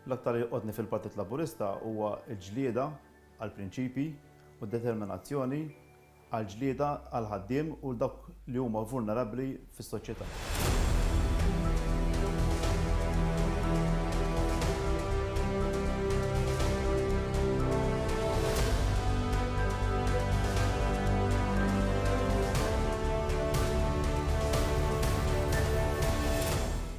L-aktar li qodni fil-Partit Laburista huwa l-ġlieda għall-prinċipji u d-determinazzjoni għall-ġlieda għall-ħaddiem u dak li huma vulnerabbli fis-soċjetà.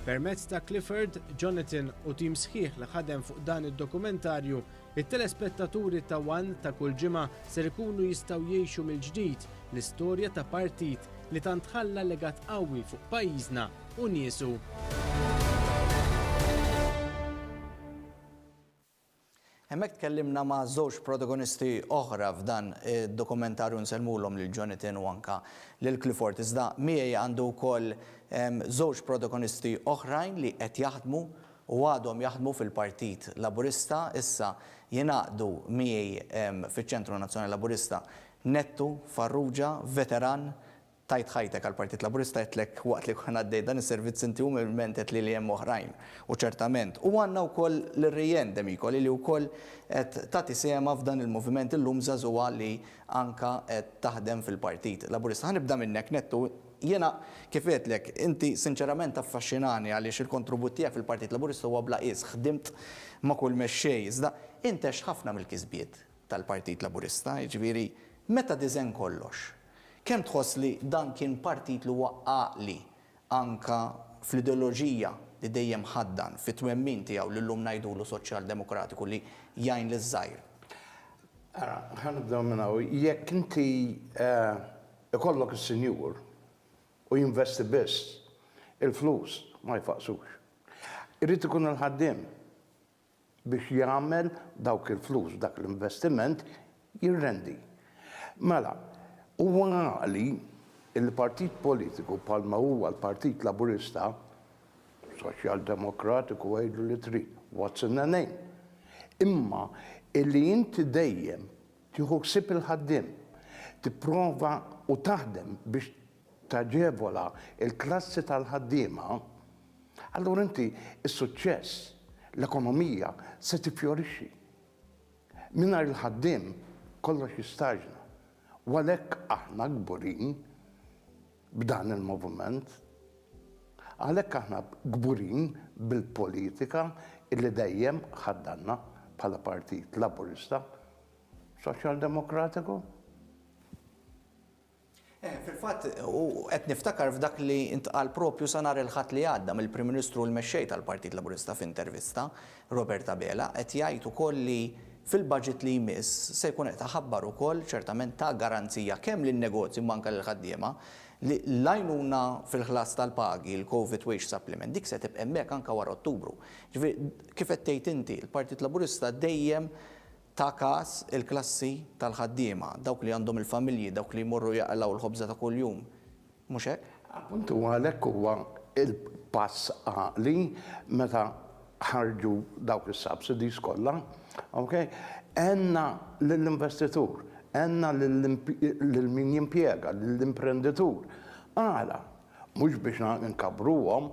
Permezz ta' Clifford, Jonathan u tim sħiħ li ħadem fuq dan id-dokumentarju, it-telespettaturi ta' One ta' kull ġimgħa ser ikunu jistgħu jgħixu mill-ġdid l-istorja ta' partit li tant ħalla legat qawwi fuq pajjiżna u niesu. Hemmek tkellimna ma' żewġ protagonisti oħra f'dan id-dokumentarju nsellmulhom lil Jonathan u anka lil Clifford. Iżda miegħi għandu wkoll żewġ protagonisti oħrajn li qed jaħdmu u għadhom jaħdmu fil-Partit Laburista, issa jingħaqdu miegħi fiċ-Ċentru Nazzjonali Laburista Nettu Farrugia, veteran tajt ħajtek għal-Partit Laburista jitlek waqt li kħan għaddej dan is-servizz inti umilment qed li hemm oħrajn u ċertament. U għandna wkoll l-Rijen Demiko li wkoll qed tagħti sema f'dan il-moviment illum żagħżugħa li anka qed taħdem fil-Partit Laburista. Ħanibda minnek Nettu, jiena kif qedlek inti sinċerament affaxxinani għaliex il-kontribut tiegħek fil-Partit Laburista huwa bla qis, ħdimt ma' kull mexxej. Iżda intex ħafna mill-kisbiet tal-Partit Laburista, jiġifieri meta diżen kollox. Kemm tħoss li dan kien partit li huwa għaqli anka fl-ideoloġija li dejjem ħaddan fit-twemmin tiegħu li llum ngħidulu soċjal-demokratiku li jgħin liż-żgħir? Ħanibdew minn hawn. Jekk inti ikollok is-sinjur u jinvesti biss il-flus ma jfaqsux. Irrid ikun il-ħaddiem biex jagħmel dawk il-flus, dak l-investiment jirrendi. Mela, huwa għaqli il-partit politiku palma huwa l-Partit Laburista, Soċjal-Demokratiku għajdu li trid, what's in the name. Imma illi inti dejjem tieħu ħsieb il-ħaddiem, tipprova u taħdem biex taġevola il-klassi tal-ħaddiema, allura inti is-suċċess, l-ekonomija se tifjorixxi. Mingħajr il-ħaddiem kollox jistaġna. Għalhekk aħna gburin b'dan il-moviment, għalhekk aħna gburin bil-politika illi dejjem ħaddanna bħala Partit Laburista Soċjal-Demokratiku. Fil-fatt, u qed niftakar f'dak li intqal propju sa nhar il-ħadd li għadda mill-Prim Ministru u l-mexxej tal-Partit Laburista f'intervista, Robert Abela, qed jgħid ukoll li fil-budget li jmiss se jkun qed taħabbar ukoll ċertament ta' garanzija kemm lin-negozji manka lill-ħaddiema li l-għajnuna fil-ħlas tal-pagi, il-Covid Wage Supplement, dik se tibqa' hemmhekk anke wara Ottubru. Kif qed tgħid inti, il-Partit Laburista dejjem ta' każ il-klassi tal-ħaddiema, dawk li għandhom il-familji, dawk li jmorru jaqlaw il-ħobża ta' kuljum. Mhux hekk? Appuntu għalhekk huwa il-pass għaqli meta ħarġu dawk is-subsidies kollha. Okay? Enna l-investitur, enna l-min jimpjega, l-imprenditur. Għala, mux biex nkabruhom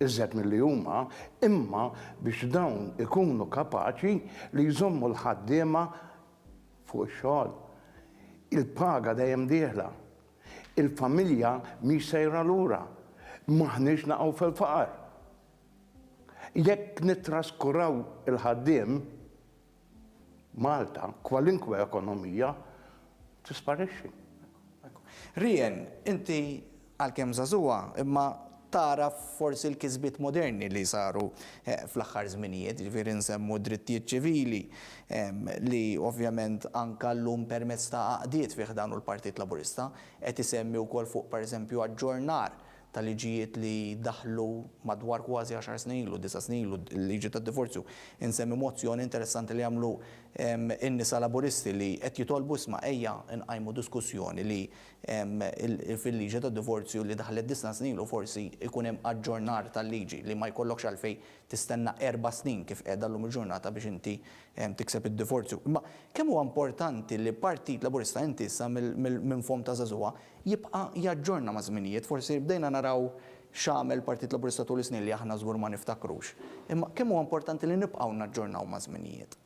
iżjed mill-li huma, imma biex dawn ikunu kapaċi li jżommu l-ħaddiema fuq ix-xogħol. Il-paga dejjem dieħla. Il-familja mhix sejra lura. Maħniex naqgħu fil-faqar. Jekk nittraskuraw il-ħaddiem Malta, kwalinkwe ekonomija, tisparixxi. Rien, inti għalkemm żagħżugħa, imma tara forsi l-kisbiet moderni li saru fl-aħħar żminijiet, jiġifieri nsemmu drittijiet ċivili li ovvjament anke llum permezz ta' għaqdiet fih dan l-Partit Laburista qed isemmi wkoll fuq pereżempju aġġornar tal-liġijiet li daħlu madwar kważi 10 snin ilu, 9 snin ilu, l-liġi tad-divorzju. Insemmi mozzjoni interessanti li għamlu in-nisa laburisti li qed jitolbu isma' ejja nqajmu diskussjoni li fil-liġi tad-divorzju li daħlet 9 snin ilu forsi ikun hemm aġġornar tal-liġi li ma jkollokx għalfejn tistenna 4 snin kif qiegħda llum il-ġurnata biex inti tikseb id-divorzju. Imma kemm huwa importanti li Partit Laburista inti issa minn fom ta' żagħżugħa jibqa' jaġġorna ma' żminijiet, forsi bdejna naraw x'għamel Partit Laburista tul is-snin li aħna żgur ma niftakrux. Imma kemm huwa importanti li nibqgħu naġġornaw ma' żminijiet.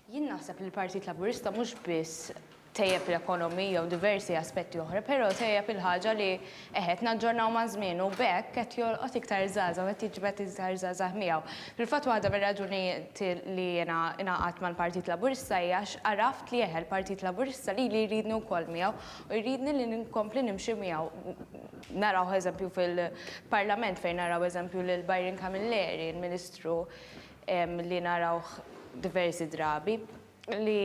Jien naħseb li l-Partit Laburista mhux biss tejjeb l-ekonomija u diversi aspetti oħra, però tejjeb il-ħaġa li qed naġġornaw ma' żmien u bekk qed jolqot iktar żgħażagħ qed jiġbed iktar żgħażagħ miegħu. Fil-fatt waħda mir-raġunijiet li jiena ingħaqad mal-Partit Laburista hija għaraft li l-Partit Laburista li jridni wkoll miegħu u jridni li nkompli nimxi miegħu. Naraw eżempju fil-Parlament fejn naraw eżempju lil Byron Camilleri, il-Ministru li naraw diversi drabi li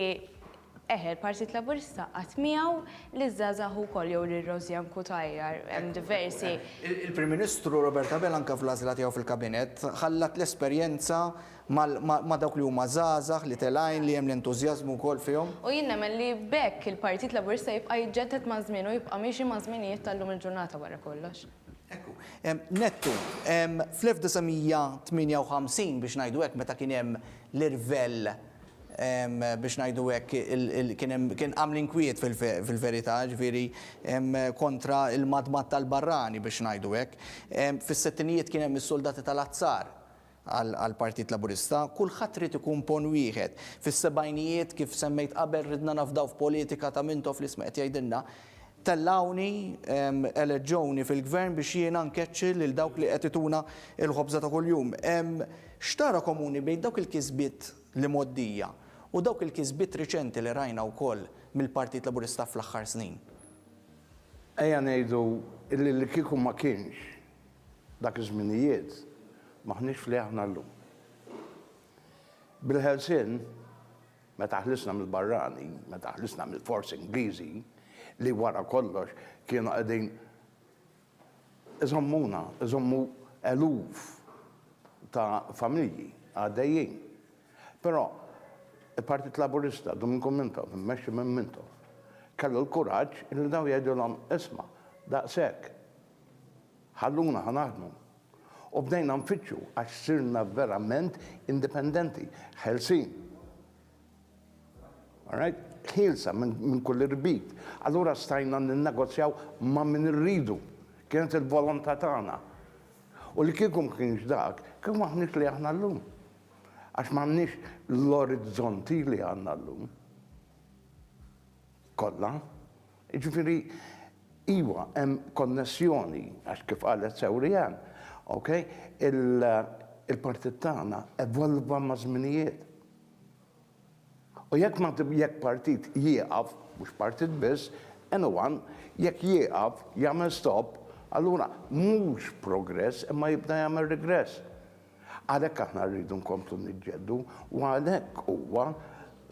il-Partit Laburista qatt miegħu li żgħażagħ ukoll jew lil Rosjan Kutajjar hemm diversi. Il-Prim Ministru Roberta Bell anke fl-għażla tiegħu fil-Kabinett ħallat l-esperjenza ma' dawk li huma żgħażagħ li telgħin li hemm l-entużjażmu wkoll fihom. U jien nemmen li bekk il-Partit Laburista jibqa' jiġġedded ma' żmien u jibqa' miexi ma' żminijiet tal-lum il-ġurnata wara kollox. Ekku, nettu, fl-1958 biex ngħidu hekk meta kien hemm l-irvell biex ngħidu hekk kien għamlin kwiet fil-verità, ġifieri kontra il-madmat tal-barrani biex ngħidu hekk. Fis-settinijiet kien hemm is-soldati tal-Azzar għall-Partit Laburista, kulħadd trid ikun pon wieħed. Fis-sebgħinijiet kif semmejt qabel ridna nafdaw f'politika ta' mintof li smeqt jgħidilna tellawni eleġġewni fil-gvern biex jiena nkeċċi lil dawk li qed ituna l-ħobża ta' kuljum. X'tara komuni bejn dawk il-kisbiet li moddija u dawk il-kisbiet riċenti li rajna wkoll mill-Partit Laburista fl-aħħar snin? Ejja ngħidu li kieku ma kienx dak iż-żminijiet maħniex fli aħna llum. Bil-ħelsien, meta ħlisna mill-barrani, meta ħlisna mill-forzi Ingliżi, li wara kollox kienu qegħdin iżommu eluf ta' familji għaddejjin. Però il-Partit Laburista dum inkommentaw, immexxi minn mintom, kellu l-kuraġġ li daw jgħidulhom isma' daqshekk. Ħalluna ħanaħdmu. U bdejna nfittxu għax sirna verament indipendenti, ħelsin. Ħilsa minn kull irbit. Allura stajna ninnegozjaw ma' min irridu. Kienet il-volontà tagħna. U li kieku kienx dak, kieku maħniex li aħna llum. Għax m'għandniex l-orizzonti li għandna llum. Kollha. Jiġifieri iwa hemm konnessjoni għax kif qalet Sewrijan, il-partit tagħna evolva ma' żminijiet. U jekk partit jieqaf, mhux partit biss, anyone, jekk jieqaf, jagħmel stop, allura mhux progress imma jibda jagħmel regress. Għalhekk aħna rridu nkomplu niġġieldu u għalhekk huwa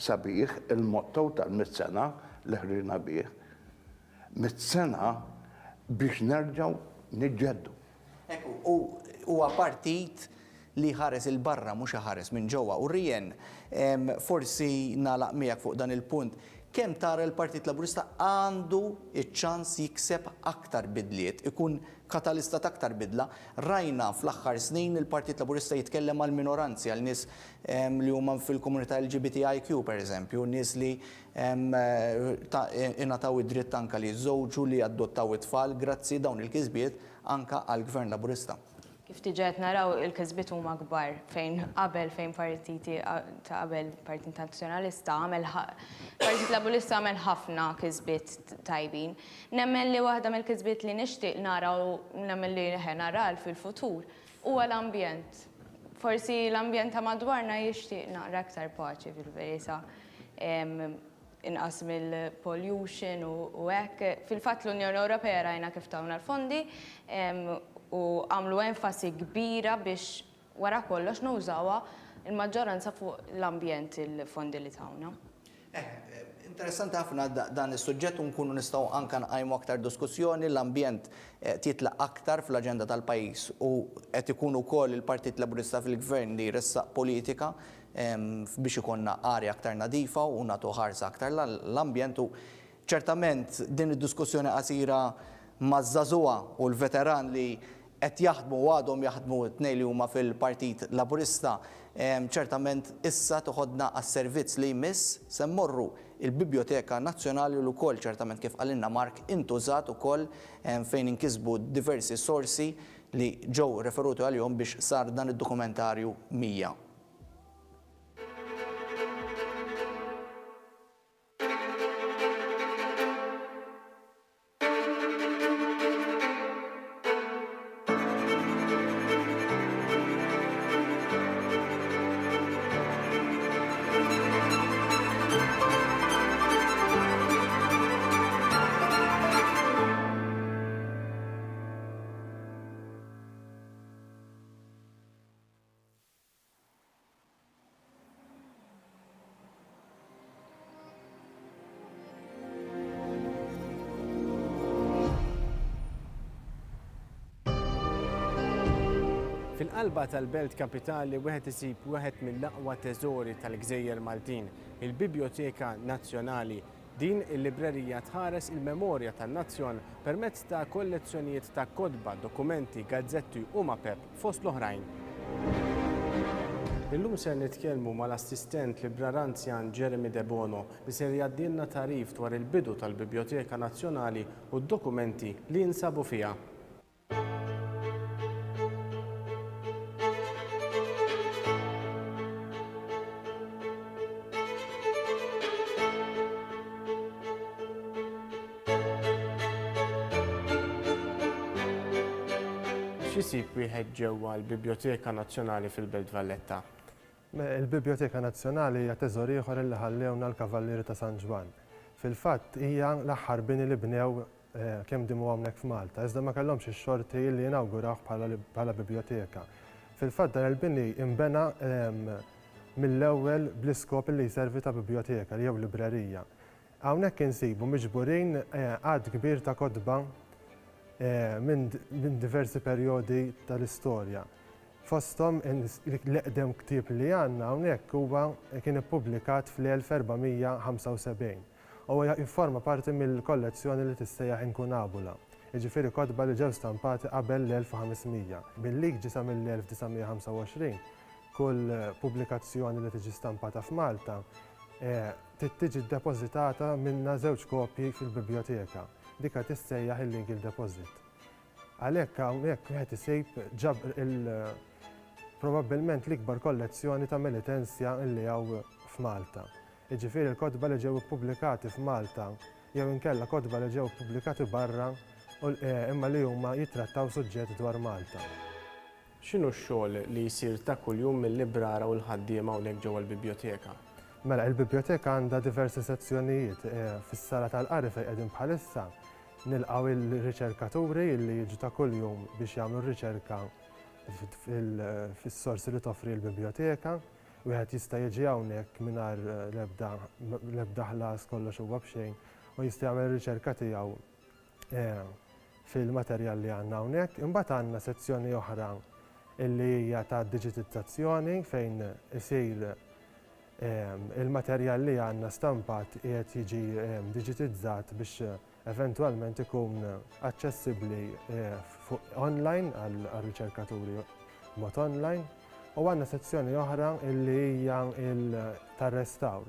sabiħ il-motto tal-100 li ħrina bih. 100 sena biex nerġgħu niġġieldu. U huwa partit li ħares il-barra mhux ħares minn ġewwa. U rien forsi nagħlaq miegħek fuq dan il-punt. Kemm tara l-Partit Laburista għandu iċ-ċans jikseb aktar bidliet, ikun katalista ta' aktar bidla. Rajna fl-aħħar snin il-Partit Laburista jitkellem għal minoranzi, għal nies li huma fil-komunità LGBTIQ pereżempju, nies li ingħataw id-dritt anke li jżewġu li adottaw it-tfal grazzi dawn il-kisbiet anke għall-Gvern Laburista. Kif tiġet naraw il-kisbiet huma kbar fejn partiti ta' qabel Partit Nazzjonalista Partit Laburista għamel ħafna kisbiet tajbin. Nemmen li waħda mill-kisbiet li nixtieq naraw nemmen li nara fil-futur huwa l-ambjent. Forsi l-ambjent ta' madwarna jixtieq naqra aktar paċi fil-verità. Inqas mill-pollution u hekk. Fil-fatt l-Unjoni Ewropea rajna kif tawna l-fondi u għamlu enfasi kbira biex wara kollox nużawha il-maġġoranza fuq l-ambjent il-fondi li tawna. Interessanti ħafna dan is-suġġett u nkunu nistgħu anke nqajmu aktar diskussjoni, l-ambjent titlaq aktar fl-aġenda tal-pajjiż u qed ikun ukoll il-Partit Laburista fil-Gvern li jressaq politika biex ikonna arja aktar nadifa u nagħtu ħarsa aktar l-ambjent u ċertament din id-diskussjoni qasira maż-żagħżugħa u l-veteran li qed jaħdmu u għadhom jaħdmu t-tnejn li huma fil-Partit Laburista ċertament issa toħodna għas-servizz li jmiss se mmorru il-Biblioteka Nazzjonali u l-ukoll ċertament kif qalilna Mark intużat ukoll fejn inkisbu diversi sorsi li ġew referuti għalihom biex sar dan id-dokumentarju 100. Fil-qalba tal-belt kapitali wieħed isib wieħed mill-aqwa teżori tal-Gżejjer Maltin, il-Biblioteka Nazzjonali. Din il-librerija tħares il-memorja tan-nazzjon permezz ta' kollezzjonijiet ta' kodba, dokumenti, gazzetti u mapep fost l-oħrajn. Illum ser nitkellmu mal-assistent libraranzjan Jeremy De Bono li ser jgħaddilna tarif dwar il-bidu tal-Biblioteka Nazzjonali u d-dokumenti li jinsabu fiha. X'isib wieħed ġewwa l-Biblioteka Nazzjonali fil-Belt Valletta? Il-Biblioteka Nazzjonali hija teżor ieħor li ħallewna l-Kavallieri ta' San Ġwan. Fil-fatt hija l-aħħar bini li bnew kemm dimu hawnhekk f'Malta, iżda ma kellhomx ix-xorti li inawgurawh bħala biblioteka. Fil-fatt dan il-bini imbena mill-ewwel bl-iskop li jservi ta' biblioteka jew librerija. Hawnhekk insibu miġburin għad kbir ta' kodba minn diversi perjodi tal-istorja. Fosthom l-eqdem ktieb li għandna hawnhekk huwa kien ippubblikat fl-1475. Huwa jifforma parti mill-kollezzjoni li tissejjaħ Inkunabula. Jiġifieri kodba li ġew stampati qabel l-1500. Bil-liġi sa mill-1925 kull pubblikazzjoni li tiġi stampata f'Malta tiġi ddepożitata minna żewġ kopji fil-biblioteka. Dika tissejjaħ il-legal deposit. Għalhekk hawnhekk wieħed isib probabbilment l-ikbar kollezzjoni ta' militenzja li hawn f'Malta. Jiġifieri l-kodba li ġew ippubblikati f'Malta jew inkella kodba li ġew ippubblikati barra imma li huma jittrattaw suġġett dwar Malta. X'inhu x-xogħol li jsir ta' kuljum mill-librara u l-ħaddiema hawnhekk ġewwa l-biblioteka? Mela, il-biblioteka għandha diversi sezzjonijiet. Fis-sala tal-qari fejn qegħdin bħalissa nilqgħu il-riċerkaturi li jiġu ta' kuljum biex jagħmlu r-riċerka fis-sorsi li toffri l-biblioteka. Wieħed jista' jiġi hawnhekk mingħajr l-ebda ħlas kollox huwa b'xejn u jista' jagħmel ir-riċerka tiegħu fil-materjal li għandna hawnhekk. Imbagħad għandna sezzjoni oħra li hija ta' diġitizzazzjoni fejn isir il-materjal li għandna stampat qiegħed jiġi diġitizzat biex eventwalment ikun aċċessibbli online għal-riċerkaturi mod online u għandna sezzjoni oħra li hija tar-restawr.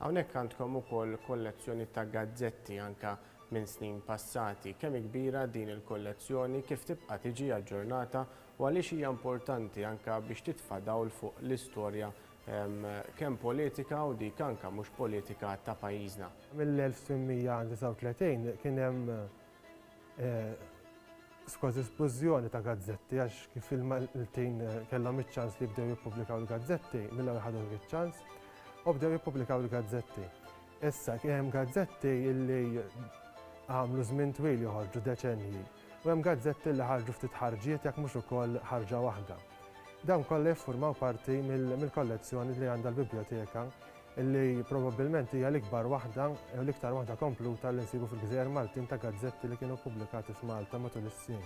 Hawnhekk għandkom ukoll kollezzjoni ta' gazzetti anke minn snin passati. Kemm kbira din il-kollezzjoni, kif tibqa' tiġi aġġornata u għaliex hija importanti anke biex titfa' dawl fuq l-istorja kemm politika u dik anke mhux politika ta' pajjiżna. Mill-1839 kien hemm esplużjoni ta' gazzetti għax kif il-Maltin kellhom iċ-ċans li bdew jippubblikaw il-gazzetti, mill-ewwel ħadu iċ-ċans u bdew jippubblikaw il-gazzetti. Issa kien hemm gazzetti li għamlu żmien twil joħorġu deċenji u hemm gazzetti li ħarġu ftit ħarġiet jekk mhux ukoll ħarġa waħda. Dawn kollha jiffurmaw parti mill-kollezzjoni li għandha l-biblioteka illi probabbilment hija l-ikbar waħda u l-iktar waħda kompluta li nsibu fil-Gżejjer Maltin ta' gazzetti li kienu pubblikati f'Malta matul is-snin.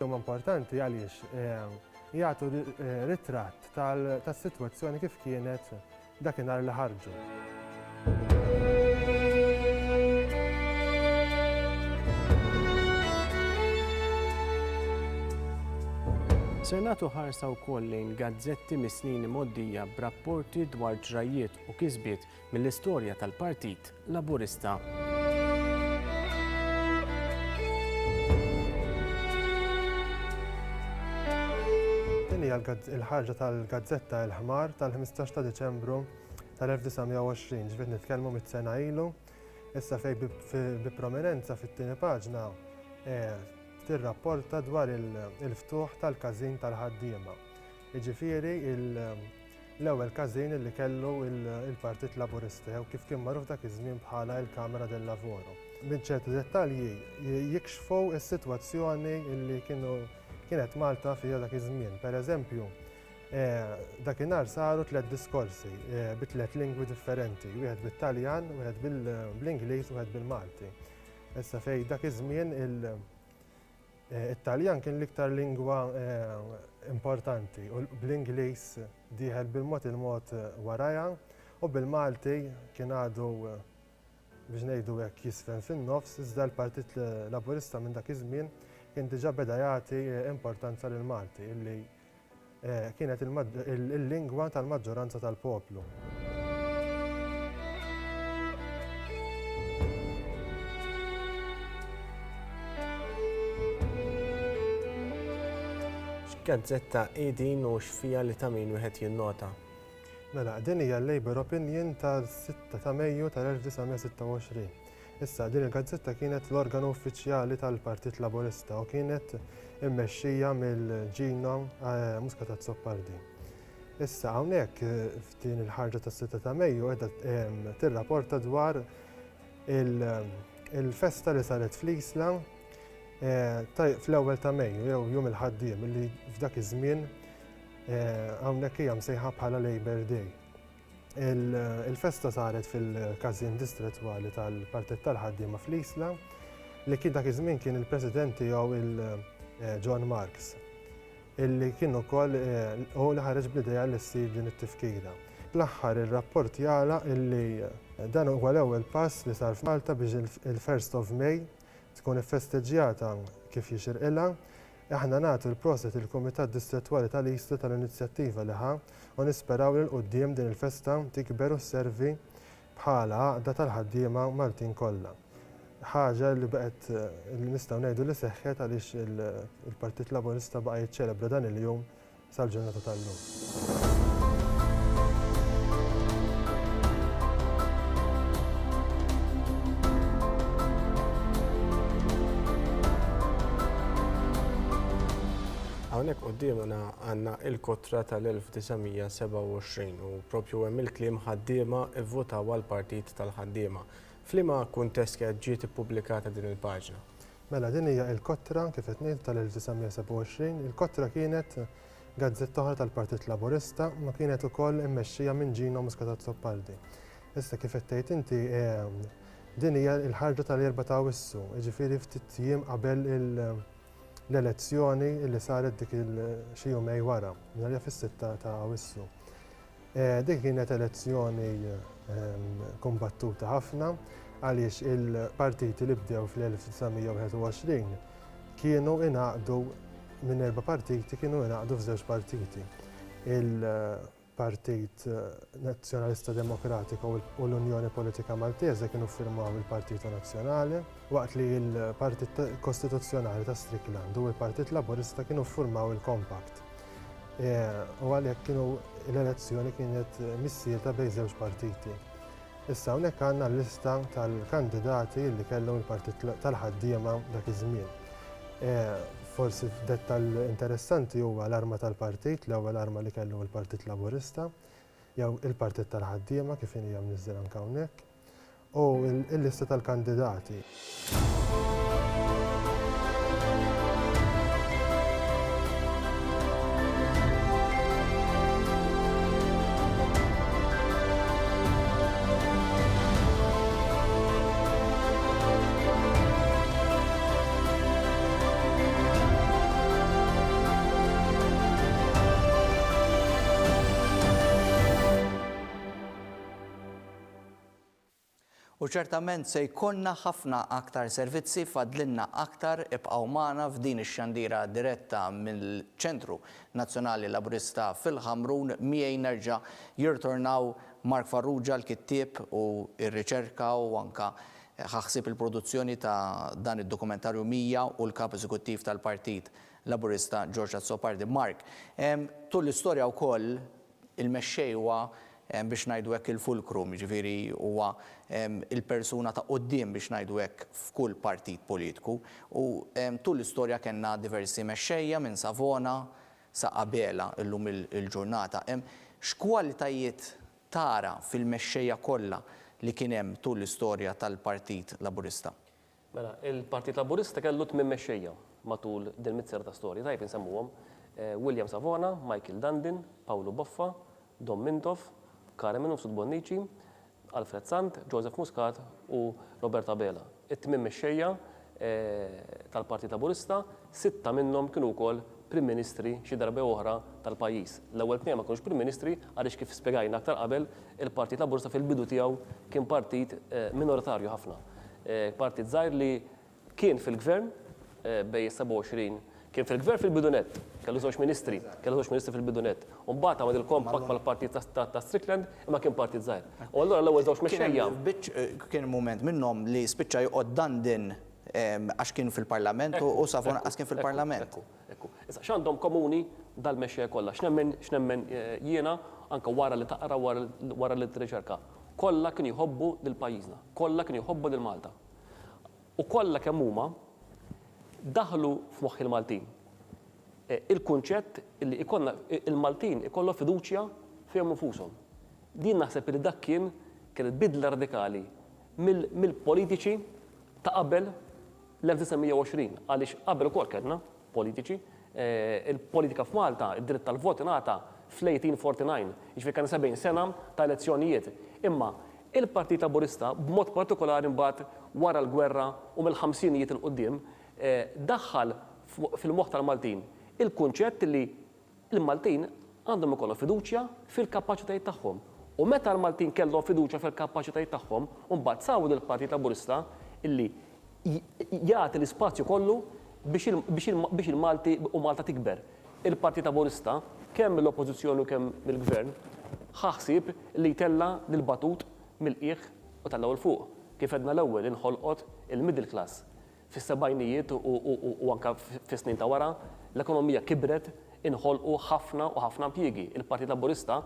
Huma importanti għaliex jagħtu ritratt tas-sitwazzjoni kif kienet dakinhar li ħarġu. Ser nagħtu ħarsa wkoll lejn gazzetti mis-snin moddija b'rapporti dwar ġrajiet u kisbiet mill-istorja tal-Partit Laburista. Din hija l-ħarġa tal-gazzetta l-ħmar tal-15 ta' Diċembru tal-1920, ġifieri nitkellmu mit-sena ilu, issa fejn bi prominenza fit-tieni paġna tirrapporta dwar il-ftuħ tal-każin tal-ħaddiema. Jiġifieri l-ewwel każin li kellu il-Partit Laburista jew kif kien magħruf dak iż-żmien bħala l-Kamra del Lavoro. Minn ċerti dettalji jikxfu s-sitwazzjoni li kienet Malta fiha dak iż-żmien. Pereżempju, dakinhar saru 3 diskorsi bi 3 lingwi differenti, wieħed bit-Taljan, wieħed bl-Ingliż u wieħed bil-Malti. Issa fejn dak iż-żmien il-Taljan kien l-iktar lingwa importanti u bl-Ingliż dieħel bil-mod il-mod warajha u bil-Malti kien għadu biex ngħidu hekk jisfen fin-nofs iżda l-Partit Laburista minn dak iż-żmien kien diġà beda jagħti importanza lil Malti illi kienet il-lingwa tal-maġġoranza tal-poplu. X'gazzetta din u x'fija li ta' min wieħed jinnota? Mela, din hija l-Labour Opinion tal-6 ta' Mejju tal-1926. Issa, din il-gazzetta kienet l-organu uffiċjali tal-Partit Laburista u kienet immexxija mill-ġina Muska ta' Zoppardi. Issa, hawnhekk f'din il-ħarġa tas-6 ta' Mejju qiegħda tirrapporta dwar il-festa li saret fl-Isla fl-ewwel ta' Mejju jew jum il-ħaddiem li f'dak iż-żmien hawnhekk hija msejħa bħala Labor Day. Il-festa saret fil-każin distrettwali tal-Partit tal-Ħaddiema fl-Isla li kien dak iż-żmien kien il-President tiegħu il-John Marks illi kien ukoll hu li ħareġ bl-idea li ssir din it-tifkira. Fl-aħħar ir-rapport jagħlaq illi dan huwa l-ewwel pass li sar f'Malta biex il-1st of May tkun iffesteġġjata kif jixirqilha. Aħna nagħtu l-proset il-Kumitat Distrettwali tal-Isla tal-inizjattiva li ħa u nisperaw li l-qudiem din il-festa tikber u sservi bħala għaqda tal-ħaddiema Maltin kollha. Ħaġa li baqgħet li nistgħu ngħidu li seħħet għaliex il-Partit Laburista baqa' jiċċelebra dan il-jum sal-ġurnata tal-lum. Hawnhekk qudiemna għandna il-kotra tal-1927 u propju hemm il-kliem ħaddiema vvotaw għall-Partit tal-Ħaddiema. F'liema kuntest kienet ġiet ippubblikata din il-paġna? Mela din hija l-kotra kif qed ngħid tal-1927. Il-kotra kienet gazzetta oħra tal-Partit Laburista ma kienet ukoll immexxija minn ġina Muska ta' Zoppardi. Issa kif qed tgħid inti din hija l-ħarġa tal-4 ta' Awwissu, jiġifieri ftit jiem qabel l-elezzjoni li saret dik xi jumej wara, nhar fis-6 ta' Awwissu. Dik kienet elezzjoni kombattuta ħafna għaliex il-partiti li bdew fl-1921 kienu ingħaqdu minn 4 partiti kienu ingħaqdu f'żewġ partiti. Il-Partit Nazzjonalista Demokratika u l-Unjoni Politika Malteza kienu ffirmaw il-Partitu Nazzjonali, waqt li l-Partit Kostituzzjonali ta' Strickland u l-Partit Laburista kienu ffirmaw il-Compact. U għalhekk kienu l-elezzjoni kienet missieta bejn żewġ partiti. Issa hawnhekk għandna l-lista tal-kandidati li kellu l-Partit tal-Ħaddiema dak iż-żmien. Forsi f'dettall interessanti huwa l-arma tal-partit, l-ewwel arma li kellu l-Partit Laburista, jew il-Partit tal-Ħaddiema kif hija mniżżel anke hawnhekk, u l-lista tal-kandidati. U ċertament se jkollna ħafna aktar servizzi fadlinna aktar ibqgħu magħna f'din ix-xandira diretta mill-Ċentru Nazzjonali Laburista fil-Ħamrun miegħi nerġa' jirtornaw Mark Farrugia l-kittieb u r-riċerka u anke ħaħsib il-produzzjoni ta' dan id-dokumentarju 100 u l-kap eżekuttiv tal-Partit Laburista George Zoppardi. Mark, tul l-istorja wkoll il-mexxejwa biex ngħidu hekk il-fulcrum, jiġifieri huwa il-persuna ta' quddiem biex ngħidu hekk f'kull partit politiku u tul l-istorja kellna diversi mexxejja minn Savona sa qabela llum il-ġurnata. X'kwalitajiet tara fil-mexxejja kollha li kien hemm tul l-istorja tal-Partit Laburista? Mela, il-Partit Laburista kellu 8 mexxejja matul din mizzer ta' storja, tajb insemmuhom William Savona, Michael Dandin, Paolo Boffa, Dom Mintoff, Karemenu Sudbonnici, Alfred Sant, Joseph Muscat u Roberta Bela. It-8 mexxejja tal-Partit Laburista, 6 minnhom kienu wkoll Prim Ministri xi darba oħra tal-pajjiż. L-ewwel tnejn ma kienux Prim Ministri għaliex kif spjegajna aktar qabel il-Partit Laburista fil-bidu tiegħu kien partit minoritarju ħafna. Partit żgħir li kien fil-gvern bej 27 kien fil-gvern fil-bidunet, kellu żewġ ministri fil-bidunet. U mbagħad għamel il-kompakt mal-partit ta' Strickland imma kien partit żgħir. U allura l-ewwel żewġ mexxejja. Kien mument minnhom li spiċċa joqgħod dan din għax kien fil-Parlament u safon għas kien fil-Parlament. Issa x'għandhom komuni dal-mexxejja kollha, x'nemmen jiena anke wara li taqra wara li tirriċerka. Kollha kienu jħobbu lil pajjiżna, kollha kienu jħobbu lil Malta. U kollha kemm huma daħlu f'moħħ il-Maltin il-kunċett li il-Maltin ikollhom fiduċja fihom infushom. Din naħseb li dak kienet bidla radikali mill-politiċi ta' qabel l-1920 għaliex qabel ukoll kellna politiċi il-politika f'Malta, id-dritt tal-vot ingħata fl-1849, jiġifieri kien 70 sena ta' elezzjonijiet. Imma il-Partit Laburista b'mod partikolari mbagħad wara l-gwerra u mill-ħamsinijiet il-qudiem daħħal fil-moħħ tal-Maltin il-kunċett li l-Maltin għandhom ikollhom fiduċja fil-kapaċitajiet tagħhom. U meta l-Maltin kellhom fiduċja fil-kapaċitajiet tagħhom, mbagħad sawdu l-Partit Laburista illi jagħti l-ispazju kollu biex il-Malti u Malta tikber. Il-Partit Laburista kemm mill-oppożizzjoni u kemm mill-gvern ħaħsib li jtella lill-batut mill-qiegħ u tal-ewwel fuq. Kif edna l-ewwel inħolqot il-middle class. Fis-sebgħinijiet u anke fis-snin ta' wara, l-ekonomija kibret inħolqu ħafna u ħafna impjiegi. Il-Partit Laburista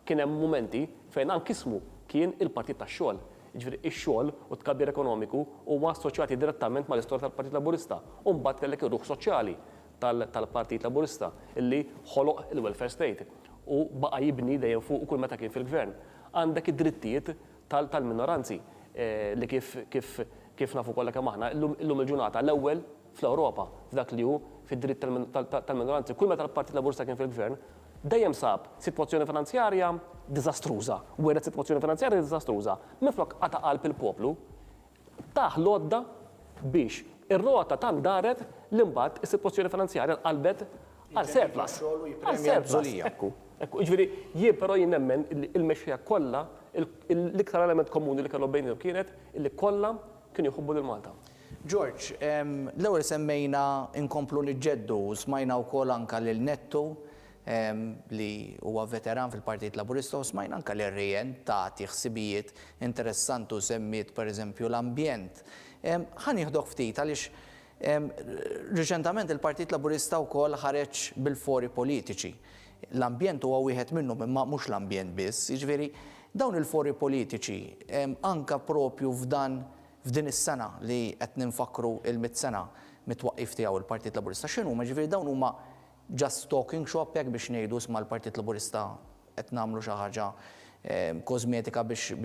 kien hemm mumenti fejn anke ismu kien il-Partit tax-xogħol. Jiġifieri x-xogħol u tkabbir ekonomiku huwa assoċjati direttament mal-istorja tal-Partit Laburista. U mbagħad kellek ir-ruħ soċjali tal-Partit Laburista illi ħoloq il-welfare state u baqa' jibni dejjem fuq kull meta kien fil-gvern. Għandek id-drittijiet tal-minoranzi li kif nafu kollha kemm aħna illum il-ġurnata l-ewwel fl-Ewropa f'dak li hu fid-dritt tal-minoranzi. Kull meta l-Partit Laburista kien fil-gvern dejjem sab sitwazzjoni finanzjarja diżastruża, wieħed sitwazzjoni finanzjarja diżastruża. Minflok qata' qalb il-poplu taħ lodda biex ir-rota tant daret li mbagħad is-sitwazzjoni finanzjarja qalbet għal surplus. Ekku. Jiġifieri jien però jien nemmen il-mexxejja kollha l-iktar element komuni li kellhom bejnhom kienet illi kollha kienu jħobbu lil Malta. George, l-ewwel semmejna inkomplu niġġeddu, smajna wkoll anke lil Nettu li huwa veteran fil-Partit Laburista u smajna anke lil Rien tagħti ħsibijiet interessanti u semmiet pereżempju l-ambjent. Ħan jieħdok ftit għaliex riċentament il-Partit Laburista wkoll ħareġ bil-fori politiċi. L-ambjent huwa wieħed minnhom imma mhux l-ambjent biss, jiġifieri dawn il-fori politiċi anke propju f'din is-sena li qed ninfakru il-100 sena mit-twaqqif tiegħu il-Partit Laburista. X'inhuma ġifieri dawn huma just talking shop hekk biex ngħidu isma' l-Partit Laburista qed nagħmlu xi ħaġa kosmetika biex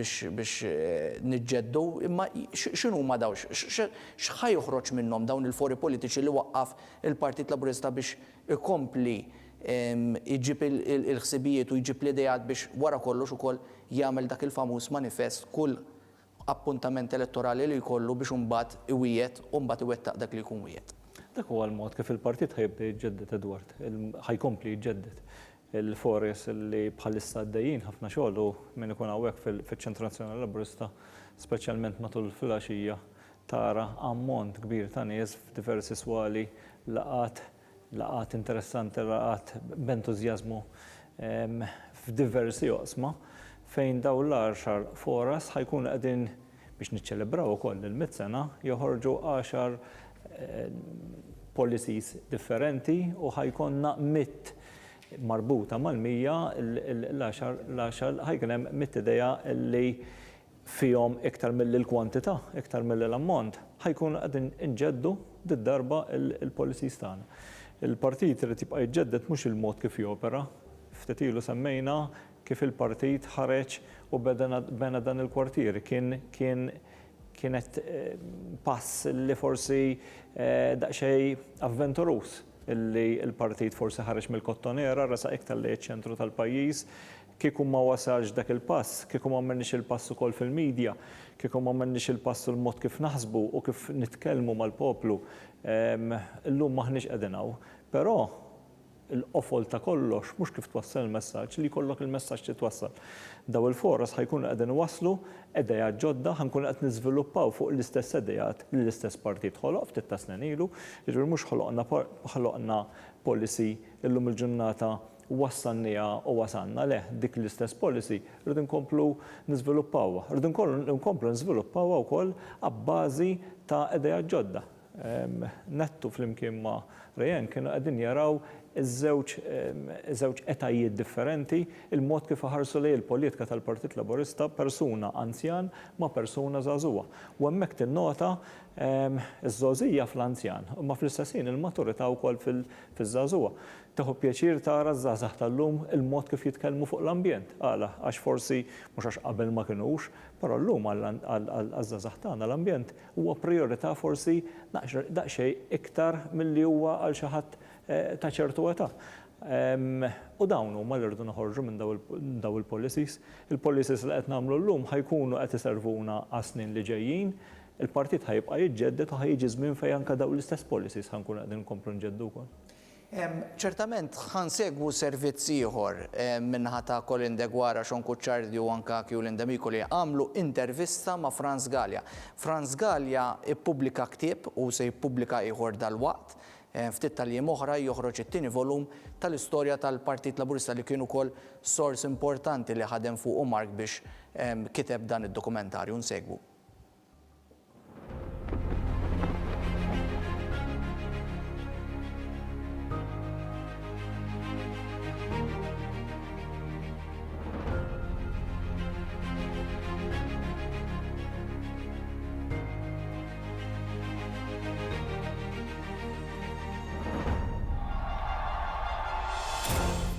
niġġeddu, imma x'inhuma dawn? X'ħaj joħroġ minnhom dawn il-fori politiċi li waqqaf il-Partit Laburista biex ikompli iġib il-ħsibijiet u jġib l-idejat biex wara kollox ukoll jagħmel dak il-famuż manifest kull appuntament elettorali li jkollu biex imbagħad iwiet u mbagħad iwettaq dak li jkun wiet. Dak huwa l-mod kif il-partit ħajbda jġeddet Edward, ħajkompli jġeddet il-foris li bħalissa għaddejjin ħafna xogħol u min ikun hawnhekk fiċ-Ċentru Nazzjonali Laburista, speċjalment matul il-filgħaxija tara ammont kbir ta' nies f'diversi swali laqat interessanti, laqat b'entużjażmu f'diversi oqsma fejn daw l-10 foras ħajkunu qegħdin biex niċċelebraw ukoll il-100 sena joħorġu 10 policies differenti u ħajkonna 100 marbuta mal-100 l-10 ħajkun hemm 100 idea li fihom iktar mill-kwantità, iktar mill-ammont, ħajkunu qegħdin inġeddu darba il-policies tagħna. Il-partit irid jibqa' jġeddet mhux il-mod kif jopera. Ftit ilu semmejna kif il-partit ħareġ u bena dan il-kwartier kienet pass li forsi daqsxejn avventurus illi il-partit forsi ħareġ mill-kottonera rasa iktar li ċ-ċentru tal-pajjiż kieku ma wasalx dak il-pass, kieku ma m'għamilniex il-pass ukoll fil-medja, kieku ma m'għamilniex il-pass l-mod kif naħsbu u kif nitkellmu mal-poplu, illum maħniex qegħdin hawn. Però il-qofol ta' kollox, mhux kif twassal il-messaġġ, li jkollok il-messaġġ li twassal. Daw il-foras ħajkunu qegħdin waslu idejat ġodda, ħankunu qed niżviluppaw fuq l-istess idejat li l-istess partit ħoloq ftit ta' snin ilu, jiġifieri mhux ħoloqna policy illum il-ġurnata wassannija u wasanna le, dik l-istess policy rridu nkomplu niżviluppawha. Rridu nkomplu niżviluppawha wkoll abbażi ta' idejat ġodda. Nettu flimkien ma' Rejen kienu qegħdin jaraw iż-żewġ etajiet differenti, il-mod kif ħarsu lejn il-politika tal-Partit Laburista persuna anzjan ma' persuna żagħżugħa. U hemmhekk tinnota iż-żogħżija fl-anzjan, imma fl-istessin il-maturità wkoll fiż-żagħżugħa. Teħu pjaċir tara żgħażagħ tal-lum il-mod kif jitkellmu fuq l-ambjent. Għala, għax forsi mhux għax qabel ma kinux, però llum għall-żgħażagħ tagħna l-ambjent huwa priorità forsi daqsxejn iktar milli huwa għal xi ħadd ta' ċertu età. U dawn huma li rridu noħorġu minn daw il-policies. Il-policies li qed nagħmlu llum ħajkunu qed iservuna għas-snin li ġejjin, il-partit ħajibqa' jiġġedded u ħajjiġi żmien fejn anke daw l-istess policies ħankunu qegħdin nkomplu nġeddu wkoll. ċertament ħansegwu servizz ieħor minnaħa ta' Colin Dwar Xon Kuċċardi u anke Kjulin Demiku li għamlu intervista ma' Franz Gallia. Franz Gallia ippubblika ktieb u se jippubblika ieħor dal-waqt. Ftit tal-jiem oħra joħroġ it-tieni volum tal-istorja tal-Partit Laburista li kienu wkoll sors importanti li ħadem fuq Mark biex kiteb dan id-dokumentarju nsegwu.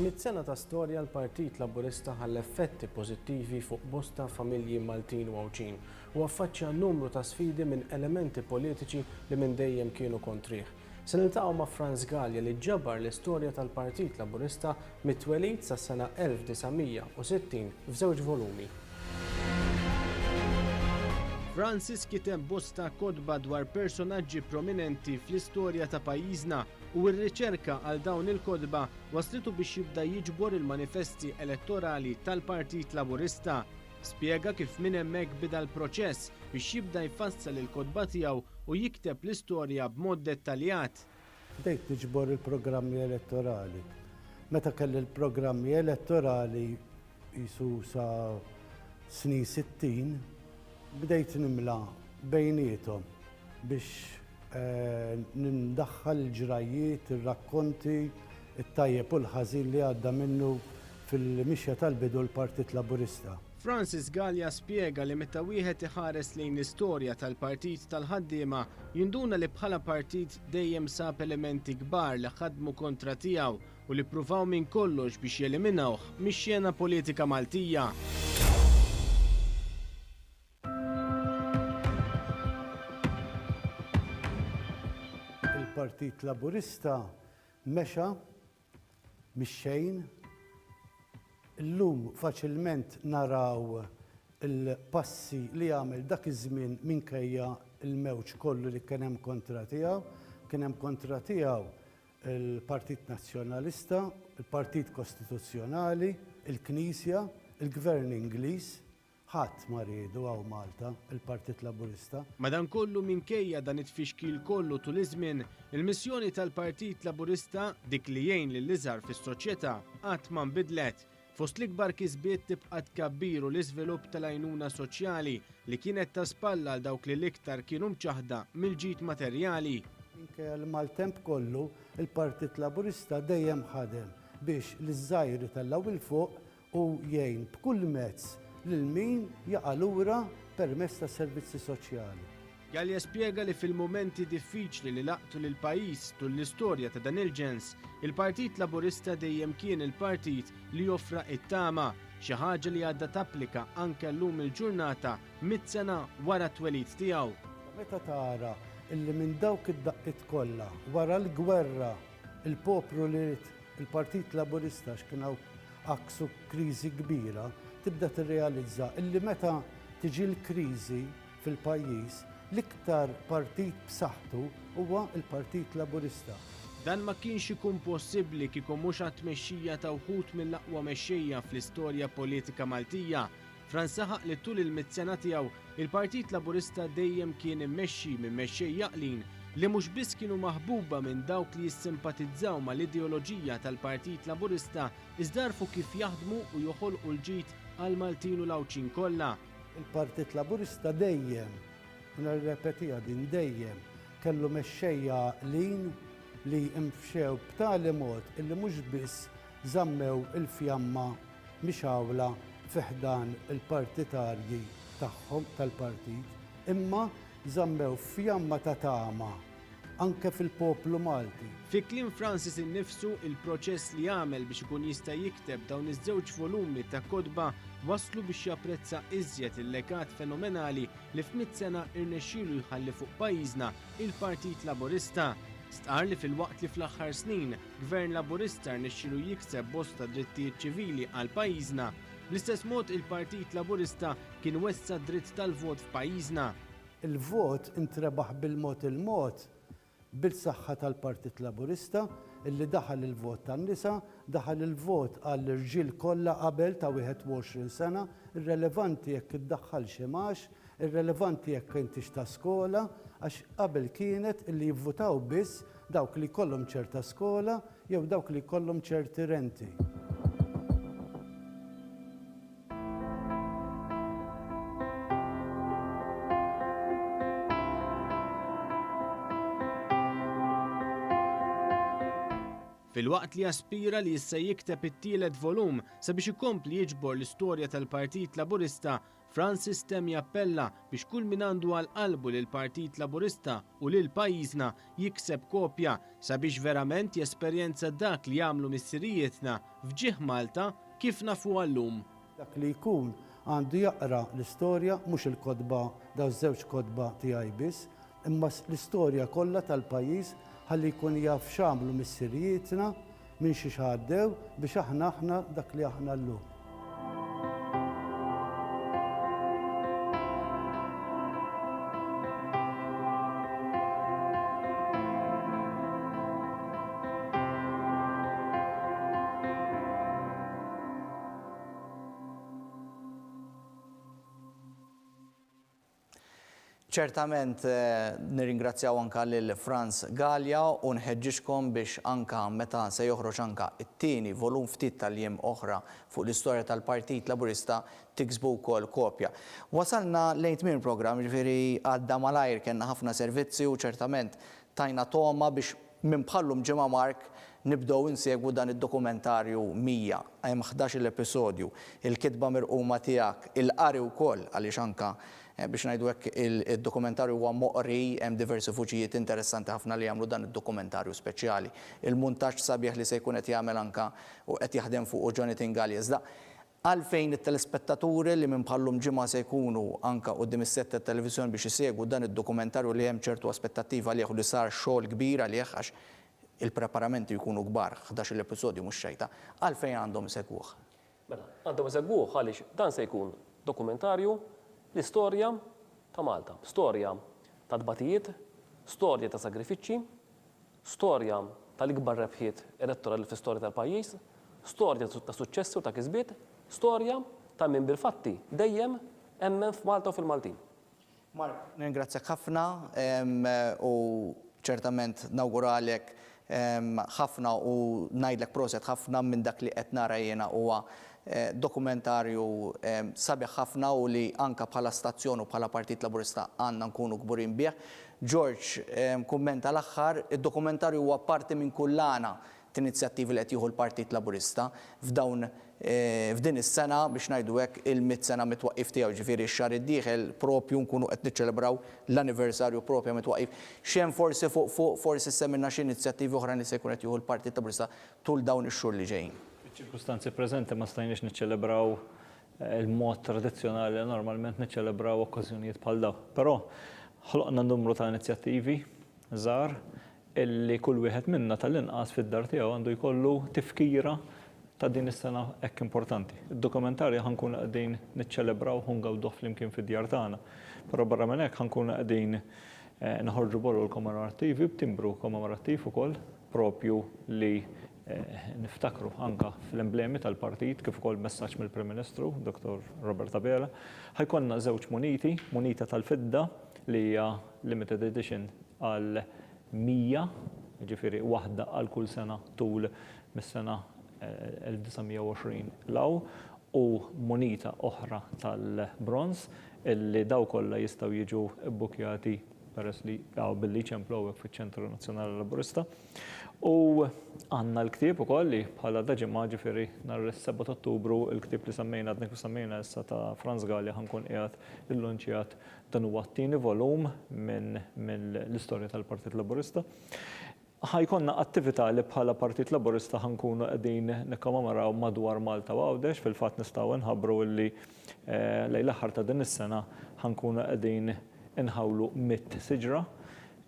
Mit-sena ta' storja l-Partit Laburista ħall effetti pożittivi fuq bosta familji Maltin u Awċin u affaċċja numru ta' sfidi minn elementi politiċi li minn dejjem kienu kontrih. Se niltaqgħu ma' Franz Gallia li ġabbar l-istorja tal-Partit Laburista mit-twelid sas-sena 1960 f'żewġ volumi. Francis kiteb bosta kodba dwar personaġġi prominenti fl-istorja ta' pajjiżna u r-riċerka għal dawn il-kodba waslitu biex jibda jiġbor il-manifesti elettorali tal-Partit Laburista. Spjega kif minn hemmhekk bida l-proċess biex jibda jfassal il-kodba tiegħu u jikteb l-istorja b'mod dettaljat. Bdejt niġbor il-programmi elettorali. Meta kelli l-programmi elettorali jisu sa snin 60, bdejt nimla bejnietom biex nindaħħal ġrajiet, ir-rakkonti, it-tajjeb u l-ħażin li għadda minnu fil-mixja tal-bidu l-Partit Laburista. Francis Gallia spjega li meta wieħed iħares lejn l-istorja tal-Partit tal-ħaddiema jinduna li bħala partit dejjem sab elementi kbar li ħadmu kontra tiegħu u li pruvaw minn kollox biex jeliminawh mix-xena politika Maltija. Il-Partit Laburista mexa mix-xejn. Illum faċilment naraw il-passi li għamel dak iż-żmien minkejja il-mewġ kollu li kien hemm kontra tiegħu. Kien hemm kontra tiegħu il-Partit Nazzjonalista, il-Partit Kostituzzjonali, il-Knisja, il-Gvern Ingliż. Ħadd ma riedu għaw Malta, il-Partit Laburista. Madankollu minkejja dan it-tfixkil kollu tul iż-żmien, il-missjoni tal-Partit Laburista dik li jgħin lill-iżgħar fis-soċjetà qatt ma nbidlet. Fost l-ikbar kisbiet tibqa' tkabbiru l-iżvilupp tal-għajnuna soċjali li kienet ta' spalla għal dawk li l-iktar kienu mċaħda mill-ġid materjali. Minkejja l-maltemp kollu, il-Partit Laburista dejjem ħadem biex l-żgħajri tal-law il-fuq u jgħin b'kull mezz lil min jaqa' lura permezz ta' servizzi soċjali. Gallia spjega li fil-momenti diffiċli li laqtu lil pajjiż tul l-istorja ta' dan il-ġens, il-Partit Laburista dejjem kien il-partit li joffra it-tama, xi ħaġa li għadha tapplika anke llum il-ġurnata mit-sena wara t-twelid tiegħu. Meta tara illi minn dawk id-daqqiet kollha wara l-gwerra il-poplu li il-Partit Laburista x'kien aksu kriżi kbira, tibda tirrealizza illi meta tiġi l-kriżi fil-pajjiż l-iktar partit b'saħħtu huwa l-Partit Laburista. Dan ma kienx ikun possibbli kieku mhux għat-tmexxija ta' wħud mill-aqwa mexxejja fl-istorja politika Maltija. Franz saħaq li tul il-100 sena tiegħu il-Partit Laburista dejjem kien immexxi minn mexxej jaqlin li mhux biss kienu maħbuba minn dawk li jissimpatizzaw mal-ideoloġija tal-Partit Laburista iżda rfu kif jaħdmu u joħolqu l-ġid għal Maltin u l-Awċin kollha. Il-Partit Laburista dejjem, u nirrepetija din dejjem, kellu mexxejja lin li imfxew b'tali mod illi mhux biss żammew il-fjamma mixawla fiħdan il-partitarji tagħhom tal-partit, imma żammew fjamma ta' tama anke fil-poplu Malti. Fi kliem Francis innifsu il-proċess li għamel biex ikun jista' jikteb dawn iż-żewġ volumi ta' kodba waslu biex japprezza iżjed il-legat fenomenali li f'100 sena irnexxielu jħalli fuq pajjiżna il-Partit Laburista. Stqar li fil-waqt li fl-aħħar snin Gvern Laburista rnexxielu jikseb bosta drittijiet ċivili għal pajjiżna. Bl-istess mod il-Partit Laburista kien wessa dritt tal-vot f'pajjiżna. Il-vot intrebaħ bil-mod bil-saħħa tal-Partit Laburista illi daħal il-vot tan-nisa, daħal il-vot għall-irġiel kollha qabel ta' 21 sena, irrelevanti jekk iddaħħal xi max, irrelevanti jekk intix ta' skola, għax qabel kienet illi jivvutaw biss dawk li jkollhom ċerta skola jew dawk li jkollhom ċerti renti. Fil-waqt li jaspira li jista' jikteb it-tielet volum sabiex ikompli jiġbor l-istorja tal-Partit Laburista, Francis tem jappella biex kull min għandu għal qalbu lil Partit Laburista u lil pajjiżna jikseb kopja sabiex verament jesperjenza dak li jagħmlu missirijietna f'ġieħ Malta kif nafu għallum. Dak li jkun għandu jaqra l-istorja mhux il-kodba daw żewġ kodba tiegħi biss, imma l-istorja kollha tal-pajjiż ħalli jkun jaf x'għamlu missirijietna minn xi x'għaddew biex aħna dak li aħna llum. Ċertament nirringrazzjaw anka lil Franz Gallia u nħeġġixkom biex anka meta se joħroġ anka it-tieni volum ftit tal-jiem oħra fuq l-istorja tal-Partit Laburista tiksbu wkoll kopja. Wasalna lejn tmiem programm, ġifieri għadda malajr kellna ħafna servizzi u ċertament tajna toma biex minn bħallum ġimgħa Mark nibdew insegwu dan id-dokumentarju 100, hemm 11 l-episodju, il-kitba mirquma tiegħek, il-qari wkoll għaliex anka biex ngħidu hekk il-dokumentarju huwa moqri, hemm diversi fuċijiet interessanti ħafna li jagħmlu dan id-dokumentarju speċjali. Il-muntaġġ sabiħ li se jkun qed jagħmel anka u qed jaħdem fuq Jonathan Gallia. Iżda għalfejn it-telespettaturi li minn bħallum ġimgħa se jkunu anka quddiem is-sett tat-televiżjoni biex isegwu dan id-dokumentarju li hemm ċertu aspettattiva li li sar xogħol kbir għalih għax il-preparamenti jkunu kbar, 11 l-episodju mhux xejta, għalfejn għandhom isegwuh? Mela, għandhom isegwuh għaliex dan se jkun dokumentarju l-istorja ta' Malta, storja ta' dbatijiet, storja ta' sagrifiċċji, storja tal-ikbar rebħiet elettorali fl-istorja tal-pajjiż, storja ta' suċċessi u ta' kisbiet, storja ta' min bil-fatti dejjem emmen f'Malta u fil-Maltin. Mark, ningrazzjak ħafna u ċertament nawguralek ħafna u ngħidlek proset ħafna minn dak li qed nara jiena huwa dokumentarju sabiħ ħafna u li anka bħala stazzjon u bħala Partit Laburista għandna nkunu kburin bih. George, kummenta l-aħħar, id-dokumentarju huwa parti minn kullana t-inizjattivi li qed jieħu l-Partit Laburista f'din is-sena biex ngħidu hekk il-100 sena mitwaqqif tiegħu, ġifieri x-xahar id-dieħel propju nkunu qed niċċelebraw l-anniversarju propju mitwaqqif. X'hemm forsi fuq forsi semminna xi inizjattivi oħra li se jkun qed jieħu l-Partit Laburista tul dawn ix-xhur li ġejjin. Ċirkustanzi preżenti ma stajniex niċċelebraw il-mod tradizzjonali li normalment niċċelebraw okkażjonijiet bħal dawn. Però ħloqna numru ta' inizjattivi żgħar illi kull wieħed minna tal-inqas fid-dar tiegħu għandu jkollu tifkira ta' din is-sena hekk importanti. Id-dokumentarji ħankun qegħdin niċċelebraw ħungawduh flimkien fid-djar tagħna. Però barra minn hekk ħankun qegħdin naħorġu borru l-kommemorattivi b'timbru kommemorattiv ukoll propju li niftakru anka fl-emblemi tal-partit kif ukoll messaġġ mill-Prim Ministru, Dr. Robert Abela, ħajkonna żewġ muniti, munita tal-fidda li hija limited edition għal 100, ġifieri waħda għal kull sena tul mis-sena 1920 law, u munita oħra tal-bronz illi daw kollha jistgħu jiġu bbukjati peress li billi ċemplowek fiċ-Ċentru Nazzjonali Laburista. U għandna l-ktieb ukoll li bħala daġimma ġifieri nhar is-7 Ottubru il-ktieb li semmejna issa ta' Franz Gallia ħankun qiegħed illunċjat dan huwa t-tieni volum mill-istorja tal-Partit Laburista. Ħajkonna attività li bħala Partit Laburista ħankunu qegħdin nikkommemoraw madwar Malta u Għawdex, fil-fatt nistgħu nħabbru li lejn l-aħħar ta' din is-sena ħankunu qegħdin inħawlu 100 siġra.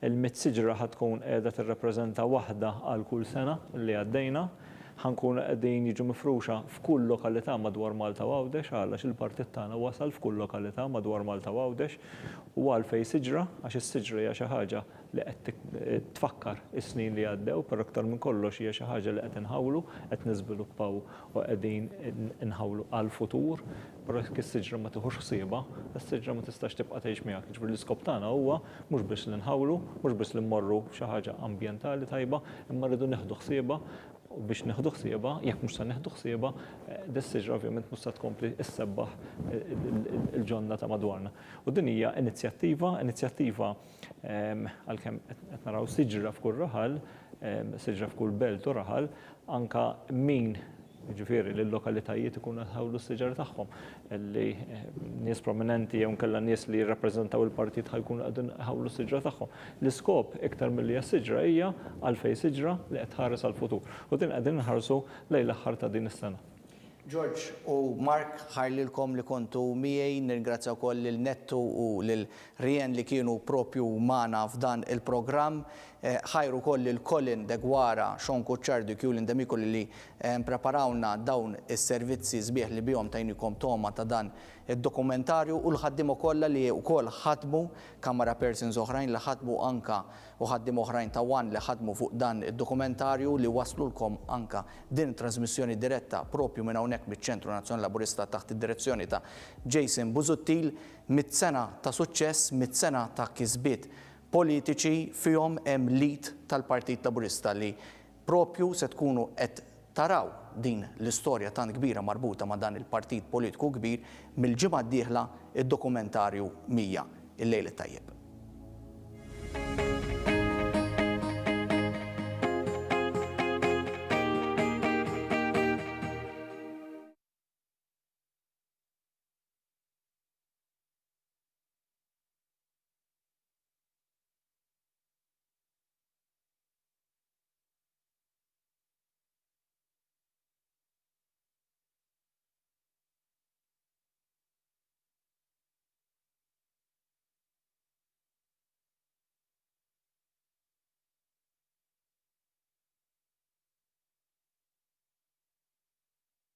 Il-100 siġra ħatkun qiegħda tirrappreżenta waħda għal kull sena li għaddejna. Ħankunu qegħdin jiġu mifruxa f'kull lokalità madwar Malta u Għawdex għalax il-partit tagħna wasal f'kull lokalità madwar Malta u Għawdex u għalfejn siġra għax is-siġra hija xi ħaġa li qed tfakkar is-snin li għaddew, per aktar minn kollox hija xi ħaġa li qed inħawlu, qed niżviluppaw u qegħdin inħawlu għall-futur, però jekk is-siġra ma tieħux ħsiebha, is-siġra ma tistax tibqa' tgħix miegħek. Ġifieri l-iskop tagħna huwa mhux biex li nħawlu, mhux biex li mmorru f'xi ħaġa ambjentali tajba, imma rridu neħdu ħsiebha u biex neħdu ħsiebha, jekk mhux se neħdu ħsiebha, dis-siġra ovvjament mhux se tkompli issebbaħ il-ġonna ta' madwarna. U din hija inizjattiva għalkemm qed naraw siġra f'kull raħal, siġra f'kull belt u raħal, anka min ġifieri li l-lokalitajiet ikunu ħawlu s-siġar tagħhom li nies prominenti jew nkella nies li jirrappreżentaw il-partit ħajkunu qegħdin ħawlu s-siġra tagħhom. L-iskop iktar milli s-siġra hija għalfejn siġra li qed tħares għall-futur. U din qegħdin nħarsu lejn l-aħħar ta' din is-sena. George u Mark, ħarlilkom li kontu miegħi, nirringrazzja wkoll lil Nettu u lil Rien li kienu propju magħna f'dan il-programm. Ħajru koll il-Colin Degwara, Sean Kuċċardu, Kulin Demikol li preparawna dawn is-servizzi sbieħ li bihom tajnikom toma ta' dan id-dokumentarju u l-ħaddim kollha li wkoll ħadmu camera persons oħrajn li ħadmu anka u ħaddim oħrajn ta' wan li ħadmu fuq dan id-dokumentarju li waslulkom anka din trasmissjoni diretta propju minn hawnhekk miċ-Ċentru Nazzjonali Laburista taħt id-direzzjoni ta' Jason Busuttil, 100 sena ta' suċċess, 100 sena ta' kisbiet politiċi fihom hemm lead tal-Partit Laburista li propju se tkunu qed taraw din l-istorja tant kbira marbuta ma' dan il-partit politiku kbir mill-ġimgħa d-dieħla id-dokumentarju 100 il-lejl tajjeb.